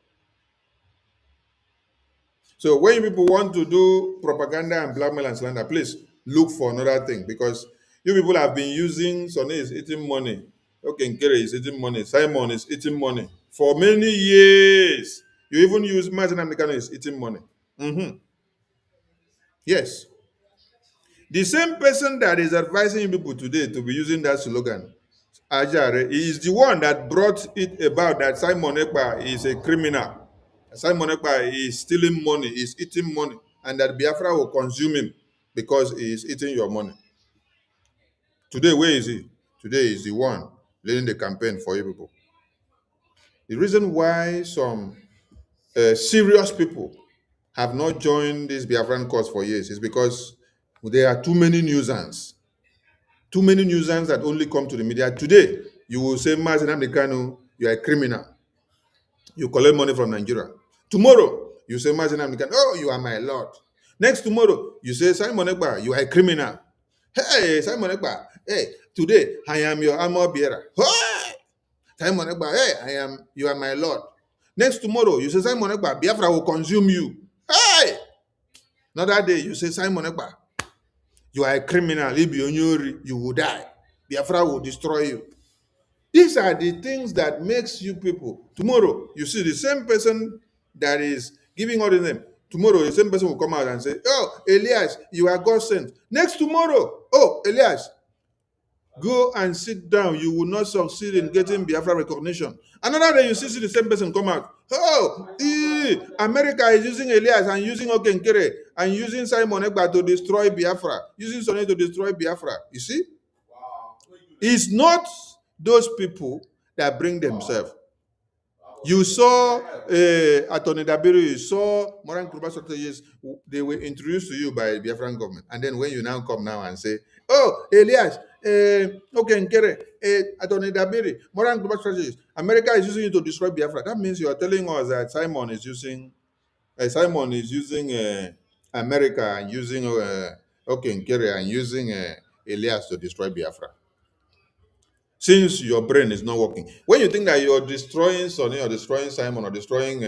So when people want to do propaganda and blackmail and slander, please look for another thing, because you people have been using Sonny is eating money, okay, Nkere is eating money, Simon is eating money for many years. You even use Martin Amdekano is eating money. Yes. The same person that is advising you people today to be using that slogan, Ajare, is the one that brought it about that Simon Ekpa is a criminal. Simon Ekpa is stealing money, is eating money, and that Biafra will consume him because he is eating your money. Today, where is he? Today is the one leading the campaign for you people. The reason why some serious people have not joined this Biafran cause for years is because there are too many nuisance. Too many nuisance that only come to the media. Today, you will say, Mazen Amdekano, you are a criminal. You collect money from Nigeria. Tomorrow, you say, Mazen Amdekano, oh, you are my lord. Next tomorrow, you say, Simon Ekpa, you are a criminal. Hey, Simon Ekpa, hey, today, I am your armor bearer. Hey! Simon Ekpa, hey, you are my lord. Next tomorrow, you say, Simon Ekpa, Biafra will consume you. Hey! Another day, you say, Simon Ekpa, you are a criminal. You will die. Biafra will destroy you. These are the things that makes you people. Tomorrow, you see the same person that is giving all the name. Tomorrow, the same person will come out and say, oh, Elias, you are God sent. Next tomorrow, oh, Elias, Go and sit down. You will not succeed in getting Biafra recognition. Another day you see the same person come out. Oh, America is using Elias and using Okenkere and using Simon Ekpa to destroy Biafra, using Sonny to destroy Biafra. You see? It's not those people that bring themselves. You saw Attorney Dabiru, you saw Moran Kruba strategies, they were introduced to you by the Biafran government. And then when you now come now and say, oh, Elias, Nkere, Attorney Dabiru, Moran Kruba strategies, America is using it to destroy Biafra. That means you are telling us that Simon is using America and using Nkere and using Elias to destroy Biafra. Since your brain is not working. When you think that you're destroying Sonny or destroying Simon or destroying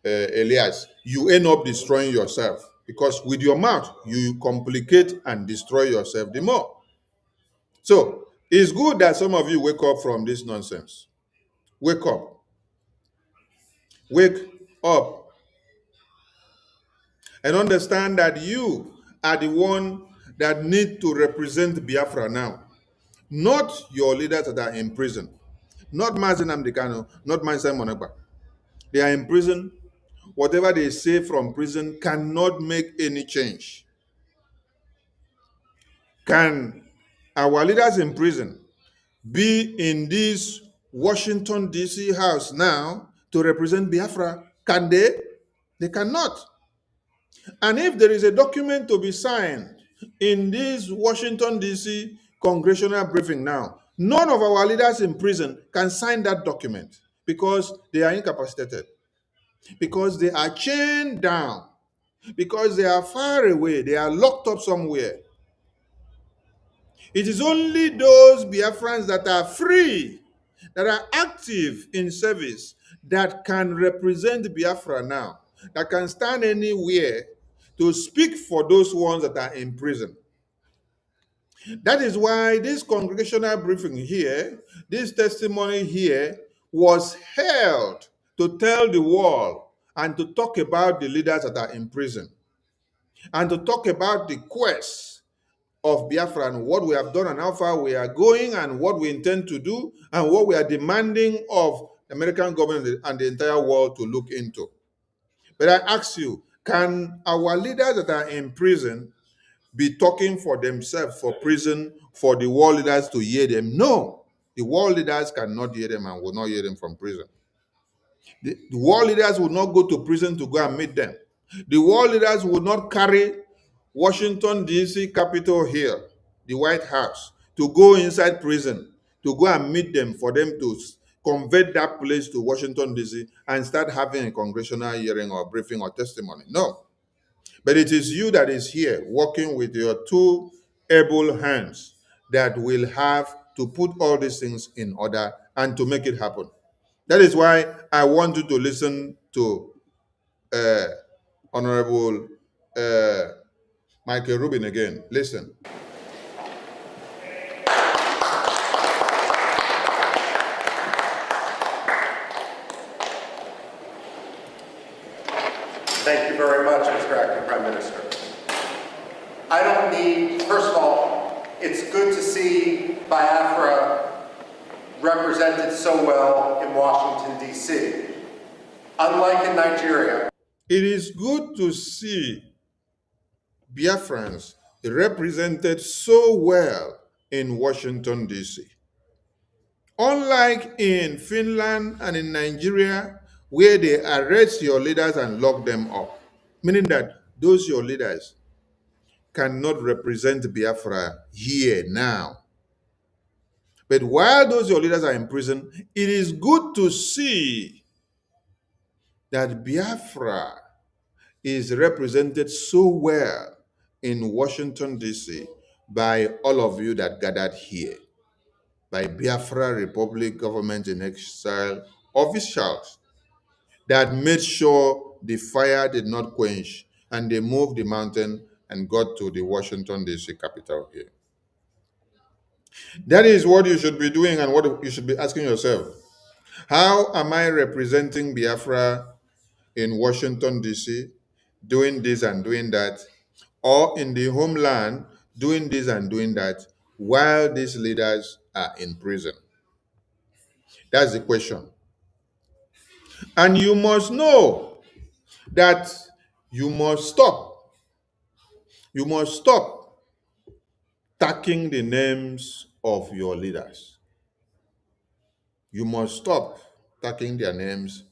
Elias, you end up destroying yourself, because with your mouth, you complicate and destroy yourself the more. So it's good that some of you wake up from this nonsense. Wake up. Wake up. And understand that you are the one that need to represent Biafra now. Not your leaders that are in prison. Not Mazen Amdekano, not Simon Ekpa. They are in prison. Whatever they say from prison cannot make any change. Can our leaders in prison be in this Washington, D.C. house now to represent Biafra? Can they? They cannot. And if there is a document to be signed in this Washington, D.C. congressional briefing now, none of our leaders in prison can sign that document because they are incapacitated, because they are chained down, because they are far away, they are locked up somewhere. It is only those Biafrans that are free, that are active in service, that can represent Biafra now, that can stand anywhere to speak for those ones that are in prison. That is why this congregational briefing here, this testimony here, was held to tell the world and to talk about the leaders that are in prison, and to talk about the quest of Biafra and what we have done and how far we are going and what we intend to do and what we are demanding of the American government and the entire world to look into. But I ask you, can our leaders that are in prison be talking for themselves for prison for the world leaders to hear them? No, the world leaders cannot hear them and will not hear them from prison. The world leaders will not go to prison to go and meet them. The world leaders will not carry Washington, D.C. Capitol Hill, the White House, to go inside prison, to go and meet them, for them to convert that place to Washington, D.C. and start having a congressional hearing or briefing or testimony. No. But it is you that is here working with your two able hands that will have to put all these things in order and to make it happen. That is why I want you to listen to Honorable Michael Rubin again. Listen. Thank you very much, Mr. Acting Prime Minister. I don't need, first of all, it's good to see Biafra represented so well in Washington, D.C. Unlike in Nigeria. It is good to see Biafrans represented so well in Washington, D.C. Unlike in Finland and in Nigeria, where they arrest your leaders and lock them up, meaning that those your leaders cannot represent Biafra here now. But while those your leaders are in prison, it is good to see that Biafra is represented so well in Washington, D.C. by all of you that gathered here, by Biafra Republic government in exile officials that made sure the fire did not quench and they moved the mountain and got to the Washington, D.C. capital here. That is what you should be doing and what you should be asking yourself. How am I representing Biafra in Washington, D.C., doing this and doing that, or in the homeland, doing this and doing that, while these leaders are in prison? That's the question. And you must know that you must stop. You must stop tagging the names of your leaders. You must stop tagging their names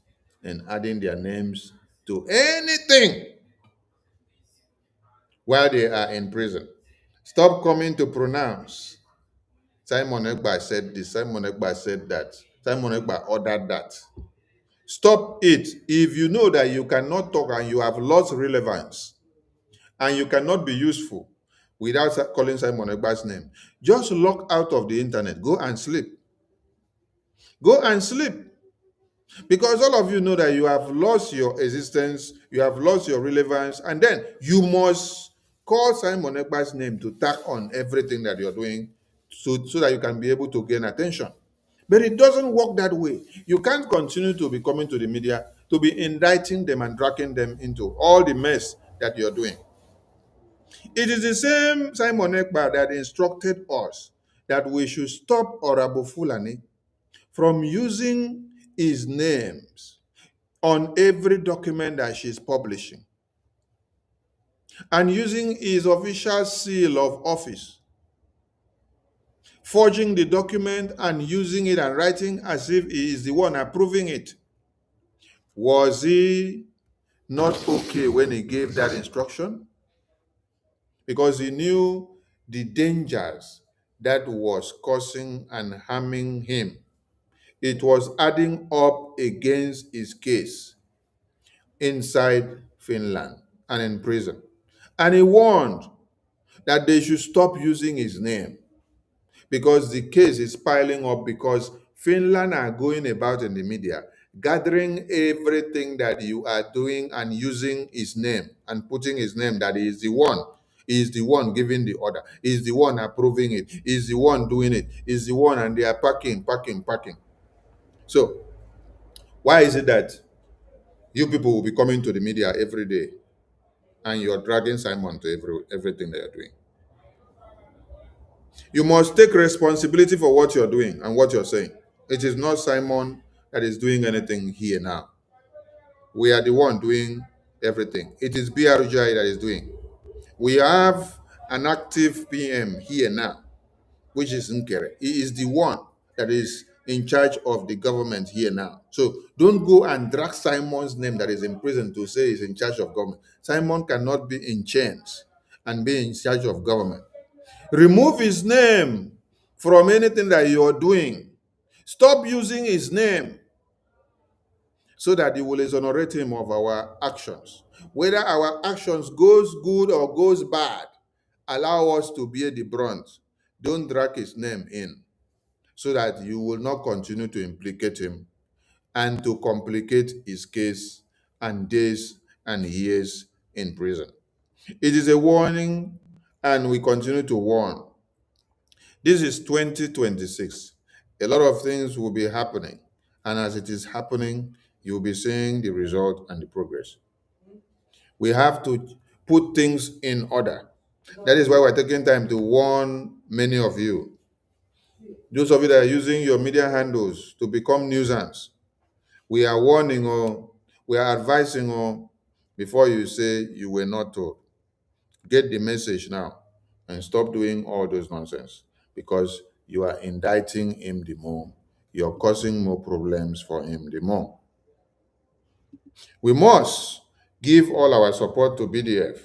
and adding their names to anything while they are in prison. Stop coming to pronounce. Simon Ekpa said this, Simon Ekpa said that, Simon Ekpa ordered that. Stop it. If you know that you cannot talk and you have lost relevance and you cannot be useful without calling Simon Ekpa's name, just log out of the internet. Go and sleep. Go and sleep. Because all of you know that you have lost your existence, you have lost your relevance, and then you must call Simon Ekpa's name to tack on everything that you're doing so that you can be able to gain attention. But it doesn't work that way. You can't continue to be coming to the media to be indicting them and dragging them into all the mess that you're doing. It is the same Simon Ekpa that instructed us that we should stop Orabo Fulani from using his names on every document that she's publishing and using his official seal of office, forging the document and using it and writing as if he is the one approving it. Was he not okay when he gave that instruction? Because he knew the dangers that was causing and harming him. It was adding up against his case inside Finland and in prison. And he warned that they should stop using his name because the case is piling up, because Finland are going about in the media gathering everything that you are doing and using his name and putting his name that he is the one. He is the one giving the order. He is the one approving it. He is the one doing it. He is the one, and they are packing. So why is it that you people will be coming to the media every day and you're dragging Simon to everything they are doing? You must take responsibility for what you're doing and what you're saying. It is not Simon that is doing anything here now. We are the one doing everything. It is BRGI that is doing. We have an active PM here now, which is Nkere. He is the one that is in charge of the government here now. So don't go and drag Simon's name that is in prison to say he's in charge of government. Simon cannot be in chains and be in charge of government. Remove his name from anything that you're doing. Stop using his name so that you will exonerate him of our actions. Whether our actions goes good or goes bad, allow us to bear the brunt. Don't drag his name in so that you will not continue to implicate him and to complicate his case and days and years in prison. It is a warning, and we continue to warn. This is 2026. A lot of things will be happening. And as it is happening, you'll be seeing the result and the progress. We have to put things in order. That is why we're taking time to warn many of you. Those of you that are using your media handles to become nuisance, we are warning or we are advising or before you say you were not told. Get the message now and stop doing all those nonsense, because you are indicting him the more. You're causing more problems for him the more. We must give all our support to BDF.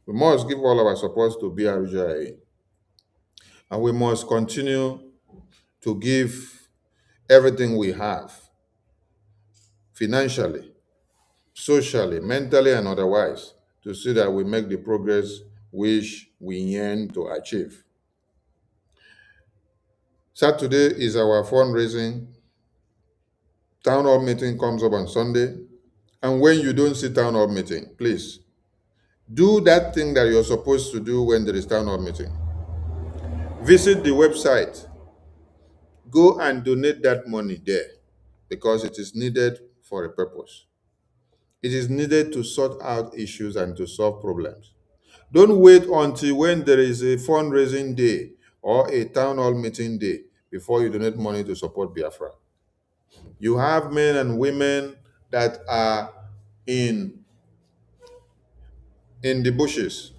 We must give all our support to BRGIA. And we must continue to give everything we have, financially, socially, mentally, and otherwise, to see that we make the progress which we yearn to achieve. Saturday is our fundraising. Town hall meeting comes up on Sunday. And when you don't see town hall meeting, please do that thing that you're supposed to do when there is town hall meeting. Visit the website. Go and donate that money there, because it is needed for a purpose. It is needed to sort out issues and to solve problems. Don't wait until when there is a fundraising day or a town hall meeting day before you donate money to support Biafra. You have men and women that are in the bushes.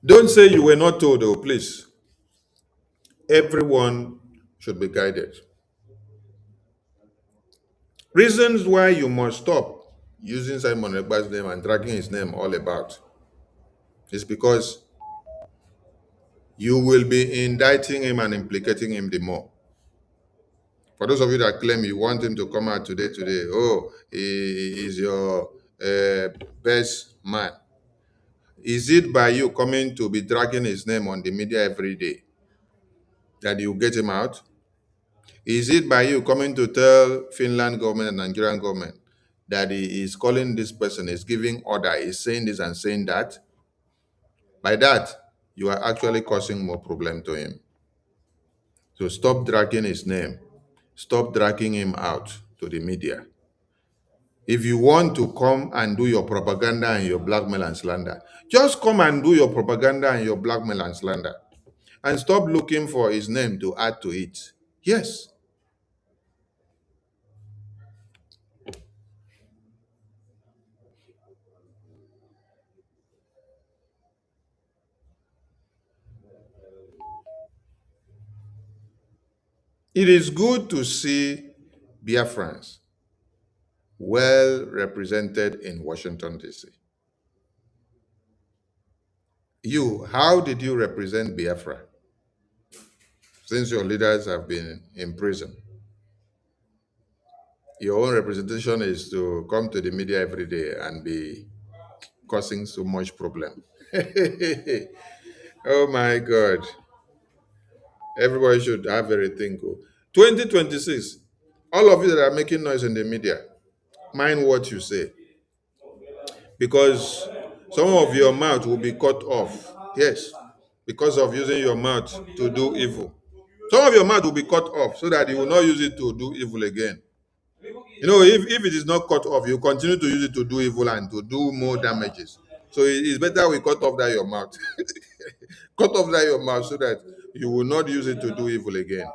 Don't say you were not told, though, please. Everyone should be guided. Reasons why you must stop using Simon Ekpa'S name and dragging his name all about is because you will be indicting him and implicating him the more. For those of you that claim you want him to come out today, oh, he is your best man. Is it by you coming to be dragging his name on the media every day that you get him out? Is it by you coming to tell Finland government and Nigerian government that he is calling this person, is giving order, is saying this and saying that? By that, you are actually causing more problem to him. So stop dragging his name. Stop dragging him out to the media. If you want to come and do your propaganda and your blackmail and slander, just come and do your propaganda and your blackmail and slander. And stop looking for his name to add to it. Yes. It is good to see Biafrans well represented in Washington, D.C. You, how did you represent Biafra since your leaders have been in prison? Your own representation is to come to the media every day and be causing so much problem. Oh my God. Everybody should have everything go. 2026, all of you that are making noise in the media, mind what you say. Because some of your mouth will be cut off. Yes, because of using your mouth to do evil. Some of your mouth will be cut off so that you will not use it to do evil again. You know, if it is not cut off, you continue to use it to do evil and to do more damages. So it's better we cut off that your mouth. Cut off that your mouth so that you will not use it to do evil again.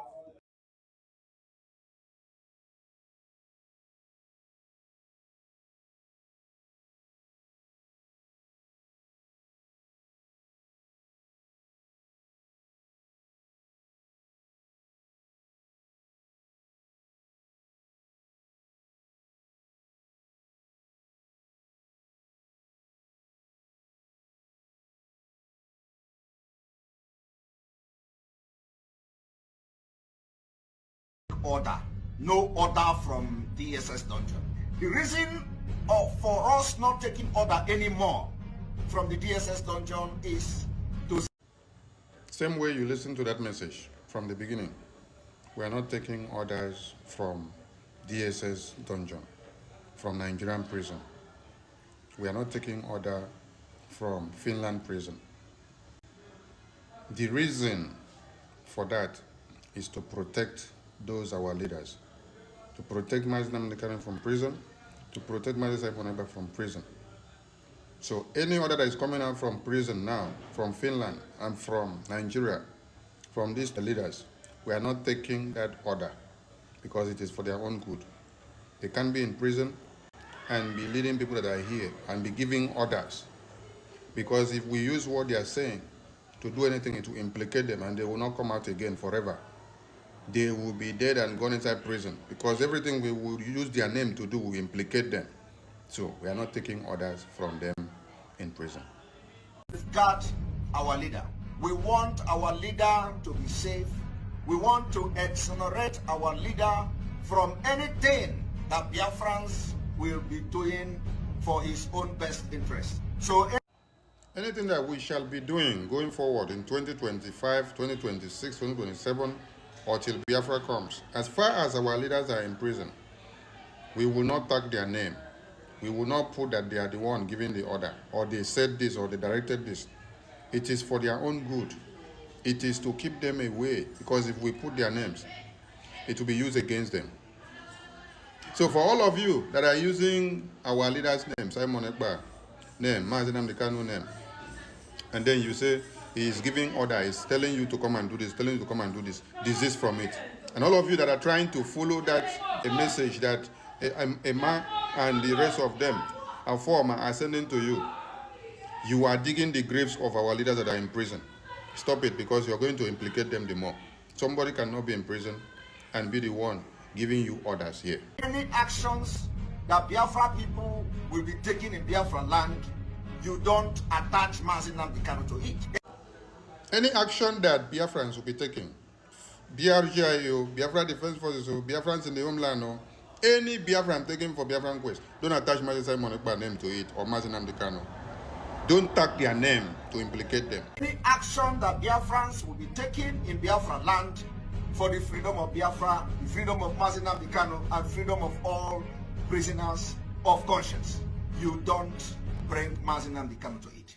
Order, no order from DSS dungeon. The reason for us not taking order anymore from the DSS dungeon is to... Same way you listen to that message from the beginning. We are not taking orders from DSS dungeon, from Nigerian prison. We are not taking order from Finland prison. The reason for that is to protect those our leaders, to protect Mazi Nnamdi Kanu from prison, to protect Mazi Simon Ekpa from prison. So any order that is coming out from prison now, from Finland and from Nigeria, from these leaders, we are not taking that order because it is for their own good. They can't be in prison and be leading people that are here and be giving orders. Because if we use what they are saying to do anything, it will implicate them and they will not come out again forever. They will be dead and gone inside prison because everything we will use their name to do will implicate them. So we are not taking orders from them in prison. We've got our leader. We want our leader to be safe. We want to exonerate our leader from anything that Biafrans will be doing for his own best interest. So anything that we shall be doing going forward in 2025, 2026, 2027, or till Biafra comes, as far as our leaders are in prison, we will not tag their name. We will not put that they are the one giving the order, or they said this, or they directed this. It is for their own good. It is to keep them away, because if we put their names, it will be used against them. So for all of you that are using our leader's name, Simon Ekpa name, Mazinam Dekanu name, and then you say he is giving order, he's telling you to come and do this, telling you to come and do this, desist from it. And all of you that are trying to follow that a message that Emma and the rest of them are sending to you, you are digging the graves of our leaders that are in prison. Stop it, because you're going to implicate them the more. Somebody cannot be in prison and be the one giving you orders here. any actions that Biafra people will be taking in Biafra land, you don't attach Mazinam Dekanu to it. Any action that Biafrans will be taking, BRGIO, Biafra Defense Forces, or Biafrans in the homeland, or any Biafran taken for Biafran quest, don't attach Mazi Simon Ekpa name to it, or Mazinam Dekanu. Don't tag their name to implicate them. Any action that Biafrans will be taking in Biafra land for the freedom of Biafra, the freedom of Mazinam Dekanu, and freedom of all prisoners of conscience, you don't bring Mazinam Dekanu to it.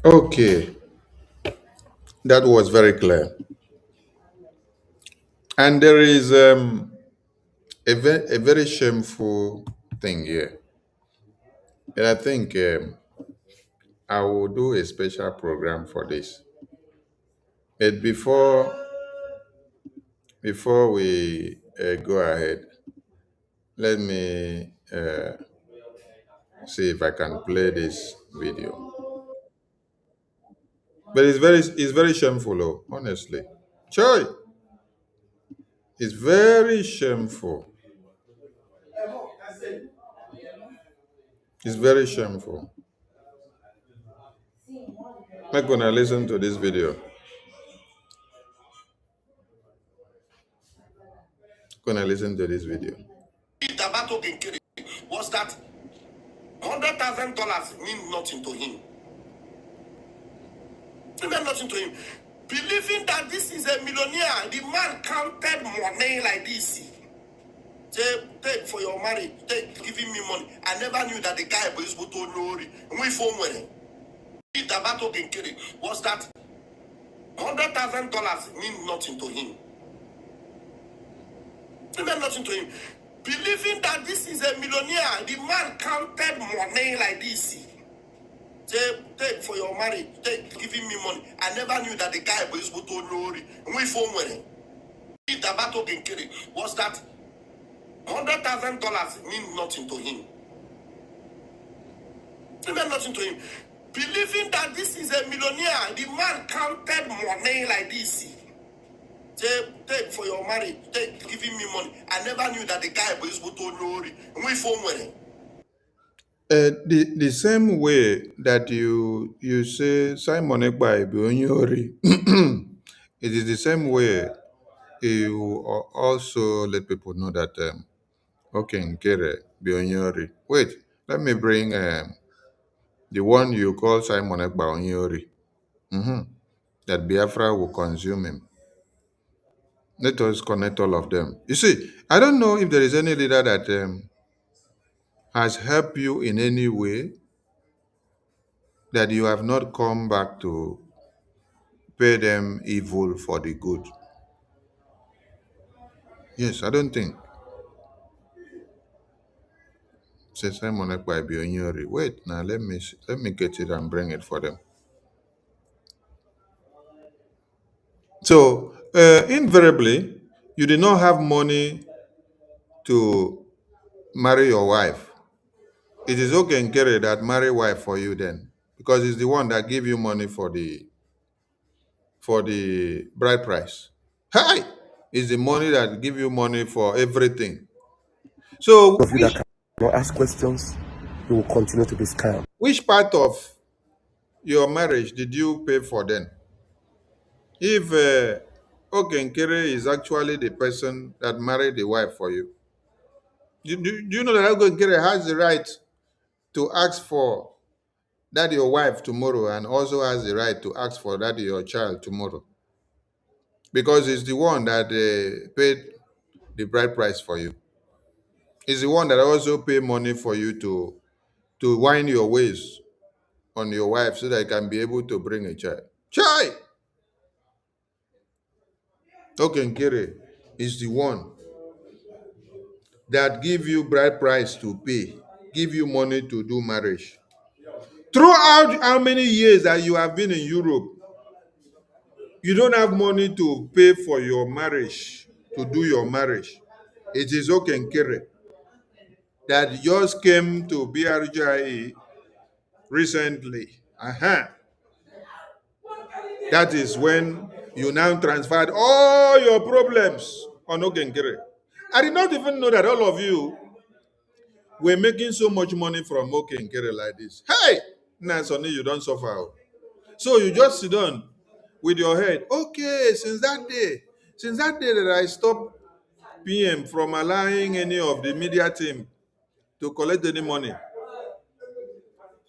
Okay, that was very clear. And there is a very shameful thing here. And I think I will do a special program for this. But before we go ahead, let me see if I can play this video. But it's very shameful, oh, honestly. Choy, it's very shameful. It's very shameful. I'm gonna listen to this video. Gonna listen to this video. Was that $100,000 mean nothing to him? It meant nothing to him. Believing that this is a millionaire, the man counted money like this. Say, take for your marriage, giving me money. I never knew that the guy was able to know. We phone money. Was that $100,000 mean nothing to him? It meant nothing to him. Believing that this is a millionaire, the man counted money like this. Say, take for your marriage, giving me money. I never knew that the guy was able to know. We phone money. Was that $100,000 mean nothing to him? It meant nothing to him. Believing that this is a millionaire, the man counted money like this. Say, take for your marriage, giving me money. I never knew that the guy was able to know. We phone money. The same way that you say Simon Ekpa Ibionyori, it is the same way you also let people know that okay, Nkere Bionyori. Wait, let me bring the one you call Simon Ekpa Onyori. That Biafra will consume him. Let us connect all of them. You see, I don't know if there is any leader that has helped you in any way that you have not come back to pay them evil for the good. Yes, I don't think. Say Simon Ekpa Ibionyori. Wait, now let me get it and bring it for them. So invariably, you did not have money to marry your wife. It is okay and carry that marry wife for you then, because it's the one that give you money for the bride price. Hi, it's the money that give you money for everything. So Of you that cannot ask questions, you will continue to be scammed. Which part of your marriage did you pay for then? If Okenkere is actually the person that married the wife for you, do you know that Okenkere has the right to ask for that your wife tomorrow and also has the right to ask for that your child tomorrow? Because he's the one that paid the bride price for you. He's the one that also pay money for you to wind your ways on your wife so that you can be able to bring a child. Child! Okenkere is the one that give you bride price to pay, give you money to do marriage. Throughout how many years that you have been in Europe, you don't have money to pay for your marriage, to do your marriage. It is Okenkere that just came to BRGIE recently. That is when you now transferred all your problems on Okenkere. I did not even know that all of you were making so much money from Okenkere like this. Hey! Now, Sonny, you don't suffer. So you just sit down with your head. Okay, since that day that I stopped PM from allowing any of the media team to collect any money,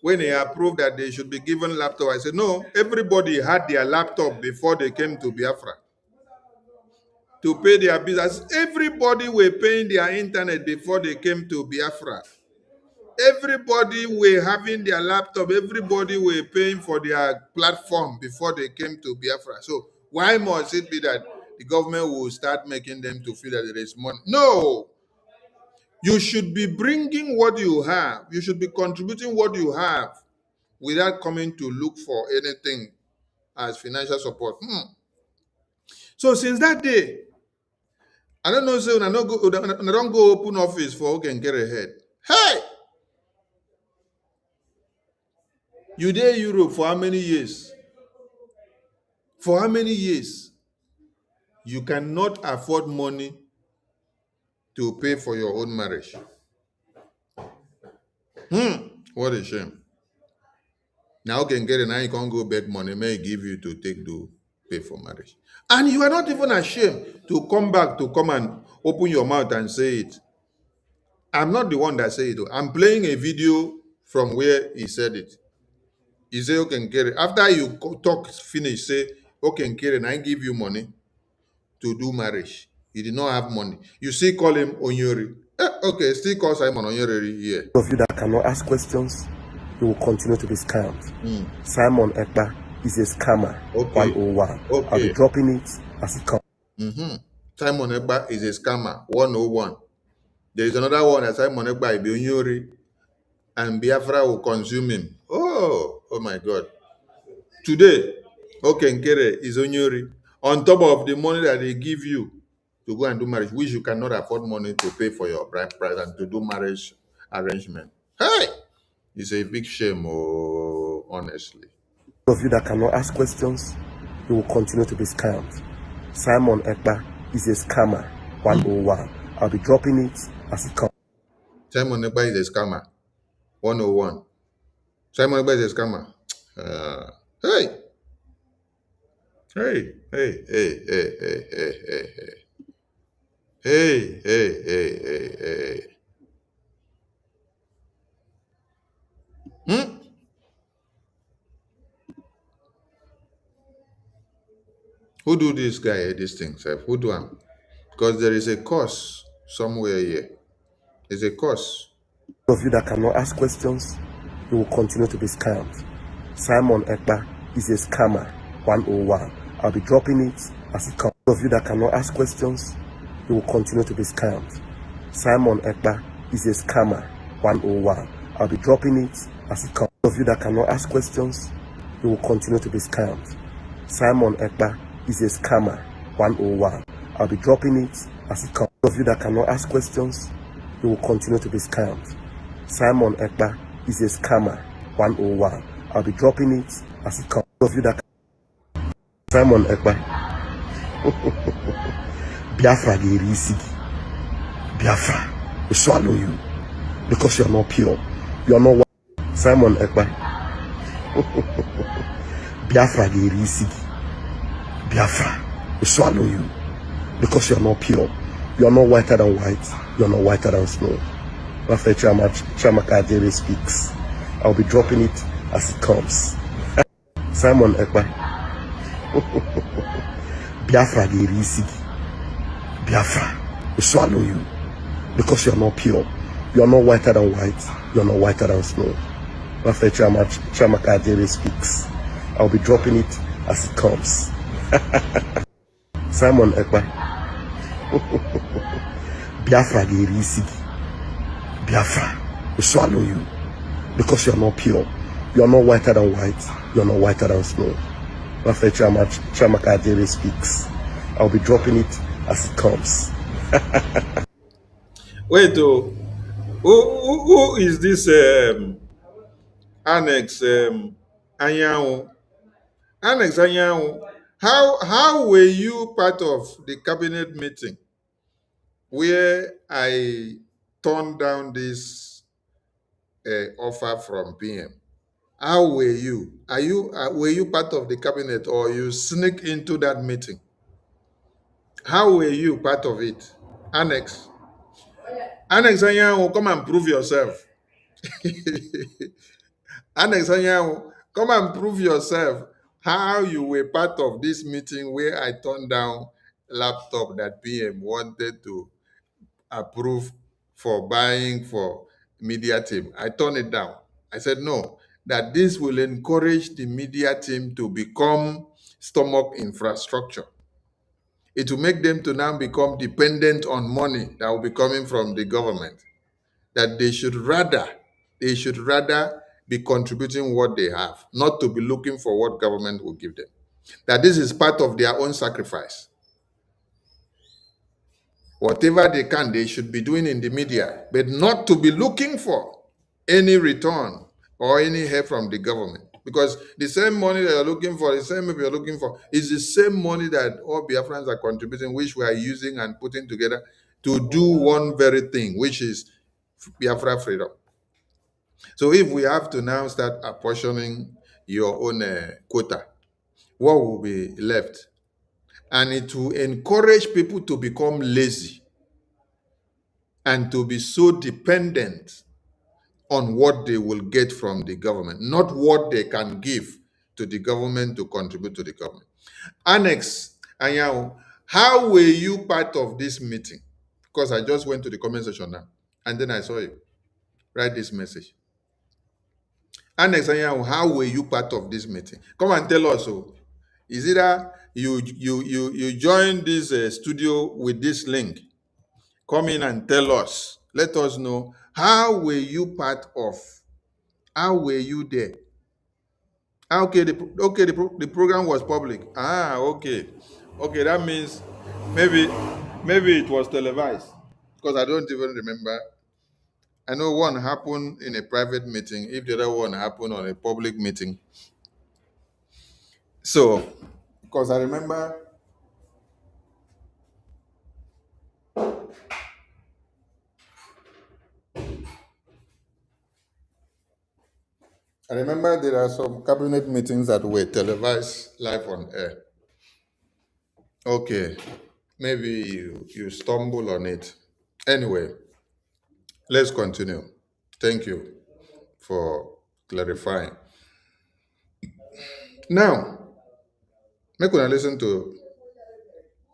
when he approved that they should be given laptop, I said, no, everybody had their laptop before they came to Biafra to pay their bills. Everybody were paying their internet before they came to Biafra. Everybody were having their laptop. Everybody were paying for their platform before they came to Biafra. So why must it be that the government will start making them to feel that there is money? No. You should be bringing what you have. You should be contributing what you have without coming to look for anything as financial support. So since that day, I don't know, say I don't go open office for Okenkere head. Hey! You there Europe for how many years? For how many years? You cannot afford money to pay for your own marriage. What a shame. Now Okenkere, now you can't go beg money, may give you to pay for marriage. And you are not even ashamed to come back to come and open your mouth and say it. I'm not the one that say it. I'm playing a video from where he said it. He say, Okenkere, after you talk finish, say, Okenkere, and I give you money to do marriage. He did not have money. You still call him Onyori. Okay, still call Simon Onyori here. Those of you that cannot ask questions, you will continue to be scammed. Simon Ekpa is a scammer. Okay. 101. Okay. I'll be dropping it as it comes. Simon Ekpa is a scammer. 101. There is another one that Simon Ekpa will be Onyori, and Biafra will consume him. Oh my God. Today, Okenkere is Onyori. On top of the money that they give you to go and do marriage, which you cannot afford money to pay for your bride price and to do marriage arrangement. Hey! It's a big shame, honestly. Those of you that cannot ask questions, you will continue to be scammed. Simon Ekpa is a scammer. 101. I'll be dropping it as it comes. Simon Ekpa is a scammer. 101. Simon Ekpa is a scammer. Hey! Hey. Who do this guy, this thing, Seth? Who do him? Because there is a course somewhere here. There's a course. Those of you that cannot ask questions, you will continue to be scammed. Simon Ekpa is a scammer. 101. I'll be dropping it as it comes. Those of you that cannot ask questions, you will continue to be scammed. Simon Ekpa is a scammer. 101. I'll be dropping it as it comes. Those of you that cannot ask questions, you will continue to be scammed. Simon Ekpa is a scammer. 101. I'll be dropping it as it comes. Those of you that cannot ask questions, you will continue to be scammed. Simon Ekpa is a scammer. 101. I'll be dropping it as it comes. Those of you that Simon Ekpa Biafra Biafra will swallow you because you are not pure. You're not Simon Ekpa. Biafra Gerisi. Biafra will swallow you because you're not pure. You're not whiter than white. You're not whiter than snow. After Chamaka Jere speaks, I'll be dropping it as it comes. Simon Ekpa. Biafra Gerisi. Biafra will swallow you because you're not pure. You're not whiter than white. You're not whiter than snow. After Chamaka Jere speaks, I'll be dropping it as it comes. Simon Ekpa. Biafra Gerisi. Biafra will swallow you because you're not pure. You're not whiter than white. You're not whiter than snow. After Chamaka Jere speaks, I'll be dropping it as it comes. Wait, who is this Annex Anyanwu? Annex Anyanwu, how were you part of the cabinet meeting where I turned down this offer from PM? How were you? Were you part of the cabinet or you sneak into that meeting? How were you part of it? Annex Anyanwu, come and prove yourself. Annex Anyanwu, come and prove yourself how you were part of this meeting where I turned down laptop that PM wanted to approve for buying for media team. I turned it down. I said no, that this will encourage the media team to become stomach infrastructure. It will make them to now become dependent on money that will be coming from the government. That they should rather be contributing what they have, not to be looking for what government will give them. That this is part of their own sacrifice. Whatever they can, they should be doing in the media, but not to be looking for any return or any help from the government. Because the same money that you're looking for, the same people you're looking for, is the same money that all Biafrans are contributing, which we are using and putting together to do one very thing, which is Biafra freedom. So if we have to now start apportioning your own quota, what will be left? And it will encourage people to become lazy and to be so dependent on what they will get from the government, not what they can give to the government to contribute to the government. Annex Anyanwu, how were you part of this meeting? Because I just went to the comment section now, and then I saw you write this message. Annex Anyanwu, how were you part of this meeting? Come and tell us. Oh, is it that you joined this studio with this link? Come in and tell us. Let us know, how were you part of? How were you there? Okay, the program was public. Okay, that means maybe it was televised, because I don't even remember. I know one happened in a private meeting. If the other one happened on a public meeting. So, because I remember there are some cabinet meetings that were televised live on air. Okay, maybe you stumble on it. Anyway, let's continue. Thank you for clarifying. Now, make una listen to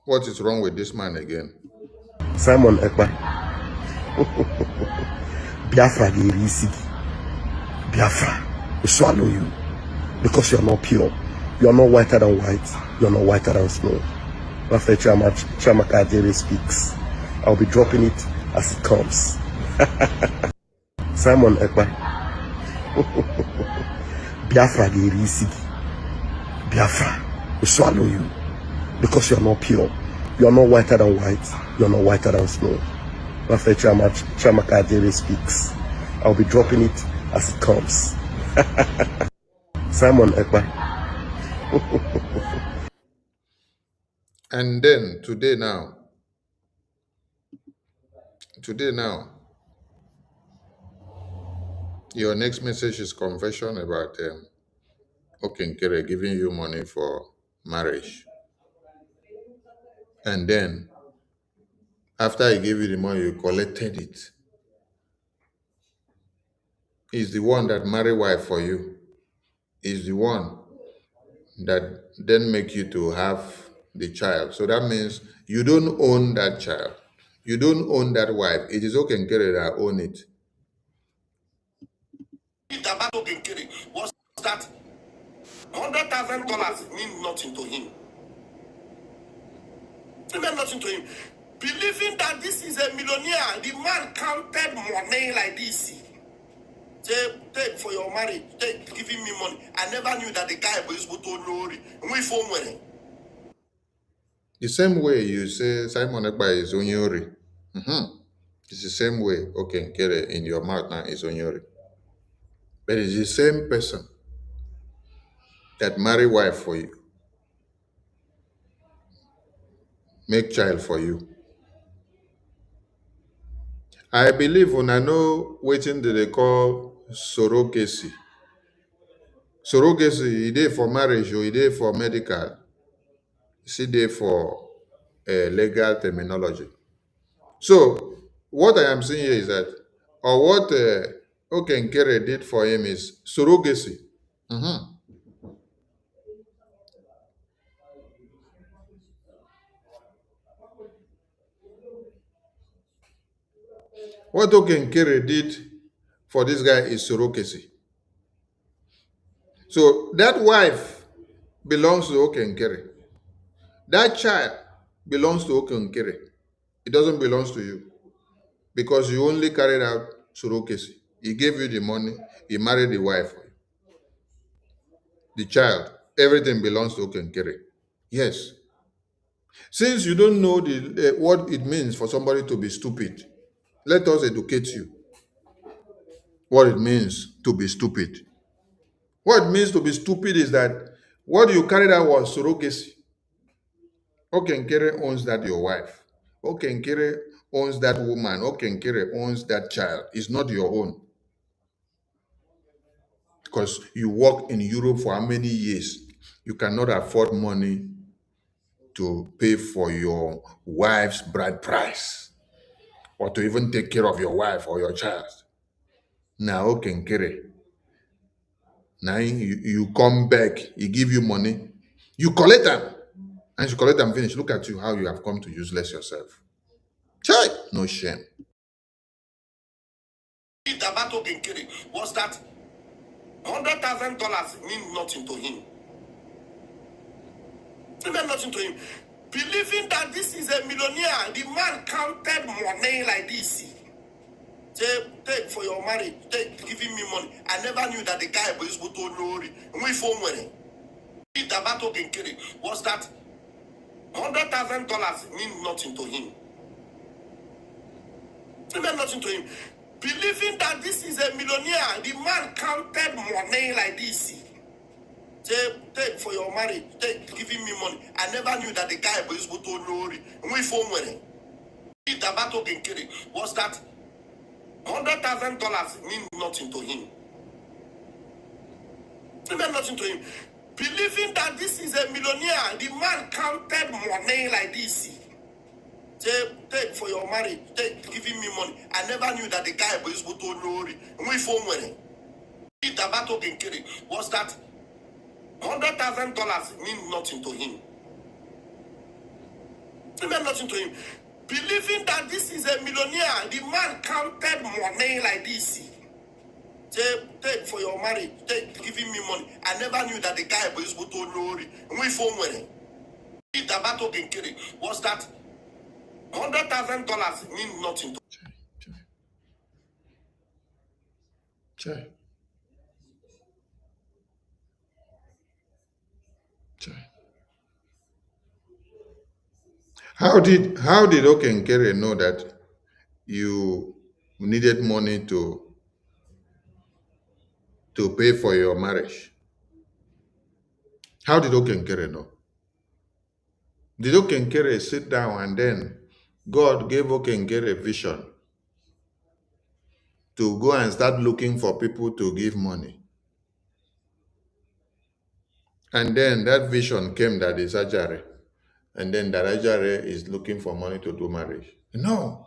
what is wrong with this man again. Simon Ekpa. Biafra Gerisi. Biafra will swallow you because you're not pure. You're not whiter than white. You're not whiter than snow. After Chamaka Jere speaks, I'll be dropping it as it comes. Simon Ekpa. Biafra Gerisi. Biafra will swallow you because you're not pure. You're not whiter than white. You're not whiter than snow. After Chamaka Jere speaks, I'll be dropping it as it comes. Simon Ekpa. And then today now, Your next message is confession about Okenkere giving you money for marriage. And then, after he gave you the money, you collected it. He's the one that marry wife for you. He's the one that then make you to have the child. So that means you don't own that child. You don't own that wife. It is Okenkere that own it. About Okenkere was that $100,000 mean nothing to him. It meant nothing to him. Believing that this is a millionaire, the man counted money like this. Take for your marriage, take giving me money. I never knew that the guy was able to know we phone winning. The same way you say Simon Ekpa is Onyori. It's the same way Okenkere in your mouth now is Onyori. But it's the same person that marry wife for you, make child for you. I believe when I know waiting that they call surrogacy. Surrogacy, e dey for marriage or e dey for medical, e dey for legal terminology. So what I am saying here is that, or what Okenkere did for him is surrogacy. What Okenkere did for this guy is surrogacy. So that wife belongs to Okenkere. That child belongs to Okenkere. It doesn't belong to you because you only carried out surrogacy. He gave you the money, he married the wife. The child, everything belongs to Okenkere. Yes. Since you don't know what it means for somebody to be stupid, let us educate you what it means to be stupid. What it means to be stupid is that what you carried out was surrogacy. Okenkere owns that your wife. Okenkere owns that woman. Okenkere owns that child. It's not your own. Because you work in Europe for how many years? You cannot afford money to pay for your wife's bride price or to even take care of your wife or your child. Now, Okenkere, now you come back, he give you money, you collect them, and you collect them finish. Look at you, how you have come to useless yourself. Chai, no shame. About Okenkere was that $100,000 mean nothing to him. It meant nothing to him. Believing that this is a millionaire, the man counted money like this. Take for your marriage, take giving me money. I never knew that the guy was able to know we phone winning. About Okenkere was that $100,000 mean nothing to him. It meant nothing to him. Believing that this is a millionaire, the man counted money like this. Take for your marriage, take giving me money. I never knew that the guy was able to know we phone winning. About Okenkere was that $100,000 mean nothing to him. It meant nothing to him. Believing that this is a millionaire, the man counted money like this. Take for your marriage, take giving me money. I never knew that the guy was able to know we phone winning. About Okenkere was that $100,000 mean nothing to him. It meant nothing to him. Believing that this is a millionaire, the man counted money like this. Take for your marriage, take giving me money. I never knew that the guy was able to know we phone winning. About Okenkere was that $100,000 mean nothing to him. Chai. How did Okenkere know that you needed money to pay for your marriage? How did Okenkere know? Did Okenkere sit down and then God gave Okenkere a vision to go and start looking for people to give money. And then that vision came that is Ajare. And then that Ajare is looking for money to do marriage. No.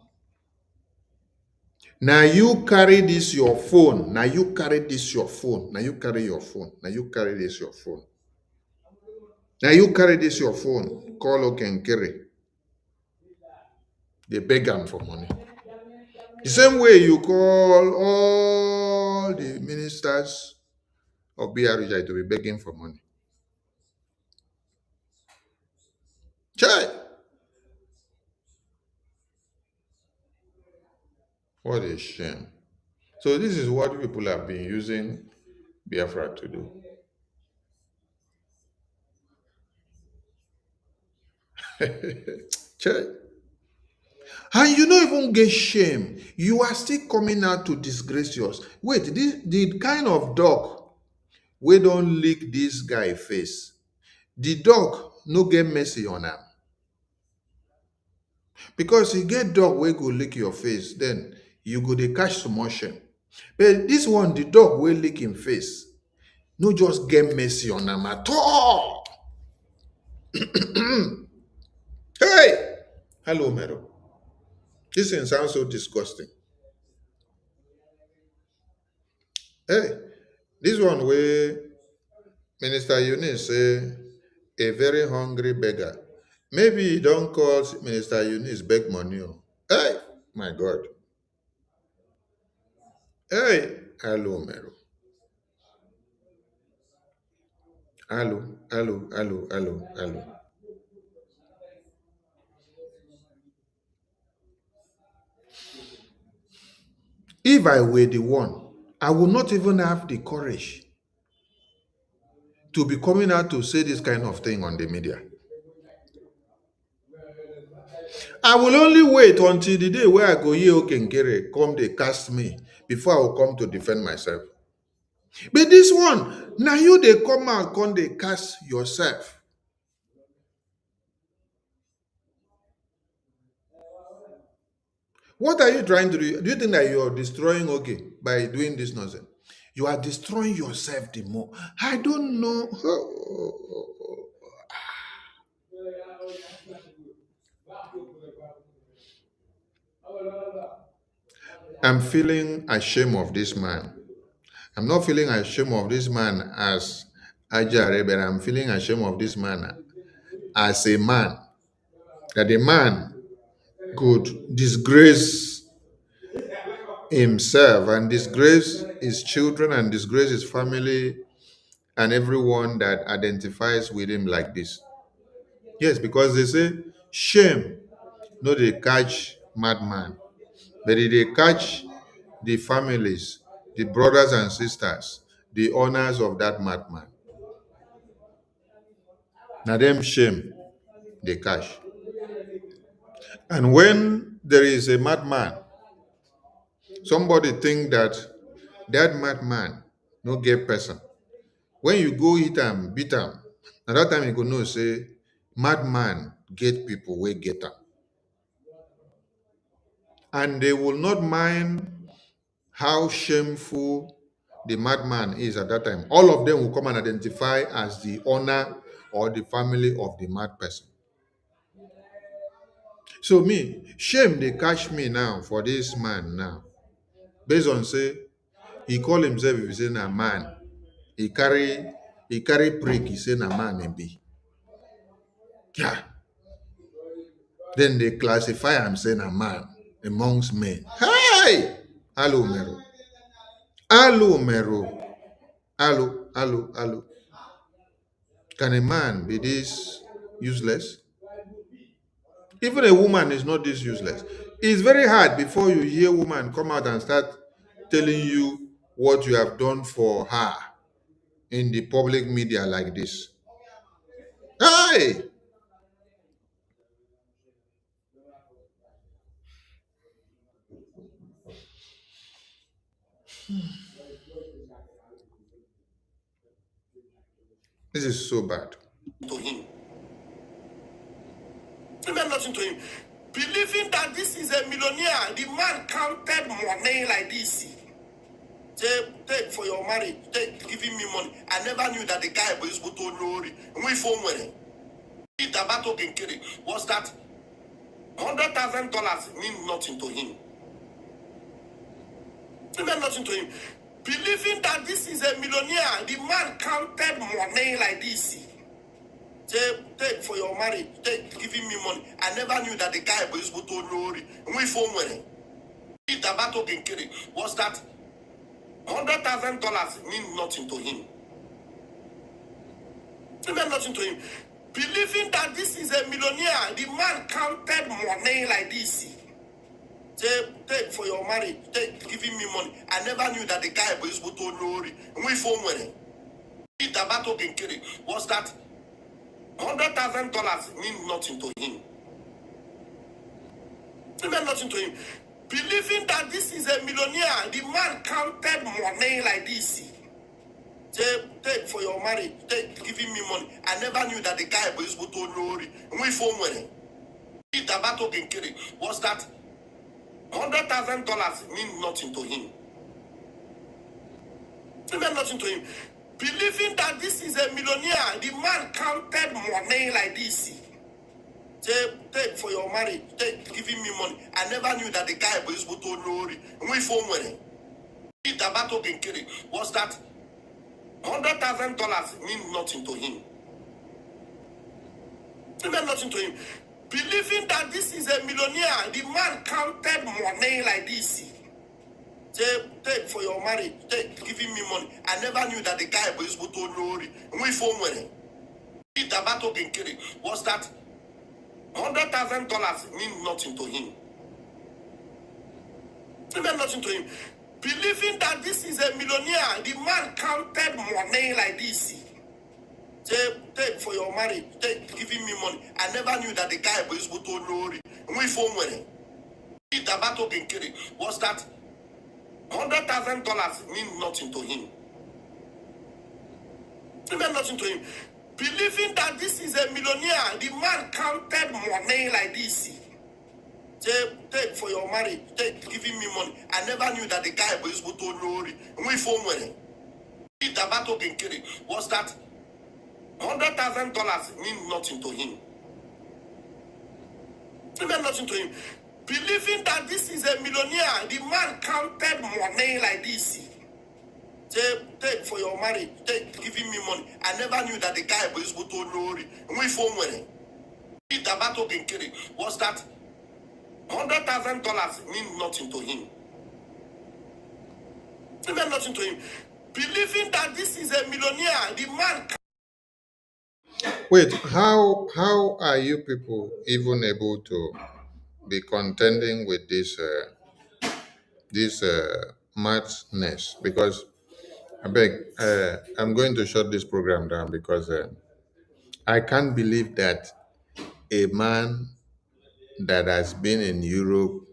Now you carry this your phone. Now you carry this your phone. Now you carry your phone. Now you carry this your phone. Now you carry this your phone. Call Okenkere. They beg them for money. The same way you call all the ministers of BRJ to be begging for money. Chai! What a shame. So this is what people have been using Biafra to do. Chai! And you don't even get shame. You are still coming out to disgrace yours. Wait, this the kind of dog we don't lick this guy face. The dog no get mercy on him. Because you get dog wey go lick your face, then you go dey catch some more shame. But this one, the dog wey lick him face, no just get mercy on him at all. Hey! Hello, Mero. This thing sounds so disgusting. Hey, this one where Minister Eunice say a very hungry beggar. Maybe you don't call Minister Eunice beg money. Hey, my God. Hey, hello, Mero. Hello. If I were the one, I would not even have the courage to be coming out to say this kind of thing on the media. I will only wait until the day where I go here, Okenkere, come they cast me before I will come to defend myself. But this one, now you they come out, come they cast yourself. What are you trying to do? Do you think that you are destroying Oke by doing this nonsense? You are destroying yourself the more. I don't know. I'm feeling ashamed of this man. I'm not feeling ashamed of this man as Ajare, but I'm feeling ashamed of this man as a man. That a man could disgrace himself and disgrace his children and disgrace his family and everyone that identifies with him like this. Yes, because they say shame no they catch madman, but they catch the families, the brothers and sisters, the owners of that madman. Now them shame they catch. And when there is a madman, somebody think that that madman no get person. When you go hit him, beat him, at that time you go know say madman get people wey get him. And they will not mind how shameful the madman is at that time. All of them will come and identify as the owner or the family of the mad person. So me, shame they catch me now for this man now. Based on say, he call himself, if he say na man, he carry prick, he say na man and be. Yeah. Then they classify him saying a man amongst men. Hey! Hello, Mero. Hello, Mero. Hello. Can a man be this useless? Even a woman is not this useless. It's very hard before you hear a woman come out and start telling you what you have done for her in the public media like this. Hey! This is so bad. To him. It meant nothing to him. Believing that this is a millionaire, the man counted money like this. Take for your marriage, take giving me money. I never knew that the guy was able to know. We phone winning. If the battle can kill it, was that $100,000 mean nothing to him. It meant nothing to him. Believing that this is a millionaire, the man counted money like this. Take for your marriage, take giving me money. I never knew that the guy was able to know. We phone winning. If the battle can kill it, was that $100,000 mean nothing to him. It meant nothing to him. Believing that this is a millionaire, the man counted money like this. Take for your marriage, take giving me money. I never knew that the guy was able to know. We phone winning. If the battle can kill it, was that $100,000 mean nothing to him. It meant nothing to him. Believing that this is a millionaire, the man counted money like this. Take for your marriage, take giving me money. I never knew that the guy was able to know. We phone winning. If the battle can kill it, was that $100,000 mean nothing to him. It meant nothing to him. Believing that this is a millionaire, the man counted money like this. Take for your marriage, take giving me money. I never knew that the guy was able to know. We phone winning. If the battle can kill it, was that $100,000 mean nothing to him. It meant nothing to him. Believing that this is a millionaire, the man counted money like this. Take for your marriage, take giving me money. I never knew that the guy was able to know. We phone winning. If the battle can kill it, was that $100,000 mean nothing to him. It meant nothing to him. Believing that this is a millionaire, the man counted money like this. Take for your marriage, take giving me money. I never knew that the guy was able to know. We phone winning. If the battle can kill it, was that $100,000 mean nothing to him. It meant nothing to him. Believing that this is a millionaire, the man counted money like this. Take for your marriage, take giving me money. I never knew that the guy was able to know. We phone winning. If the battle can kill it, was that $100,000 mean nothing to him. It meant nothing to him. Believing that this is a millionaire, the man counted money like this. Take for your marriage, take giving me money. I never knew that the guy was able to know. We phone winning. If the battle can kill it, was that $100,000 mean nothing to him. It meant nothing to him. Believing that this is a millionaire, the man. Wait, how are you people even able to be contending with this madness? Because I beg, I'm going to shut this program down because I can't believe that a man that has been in Europe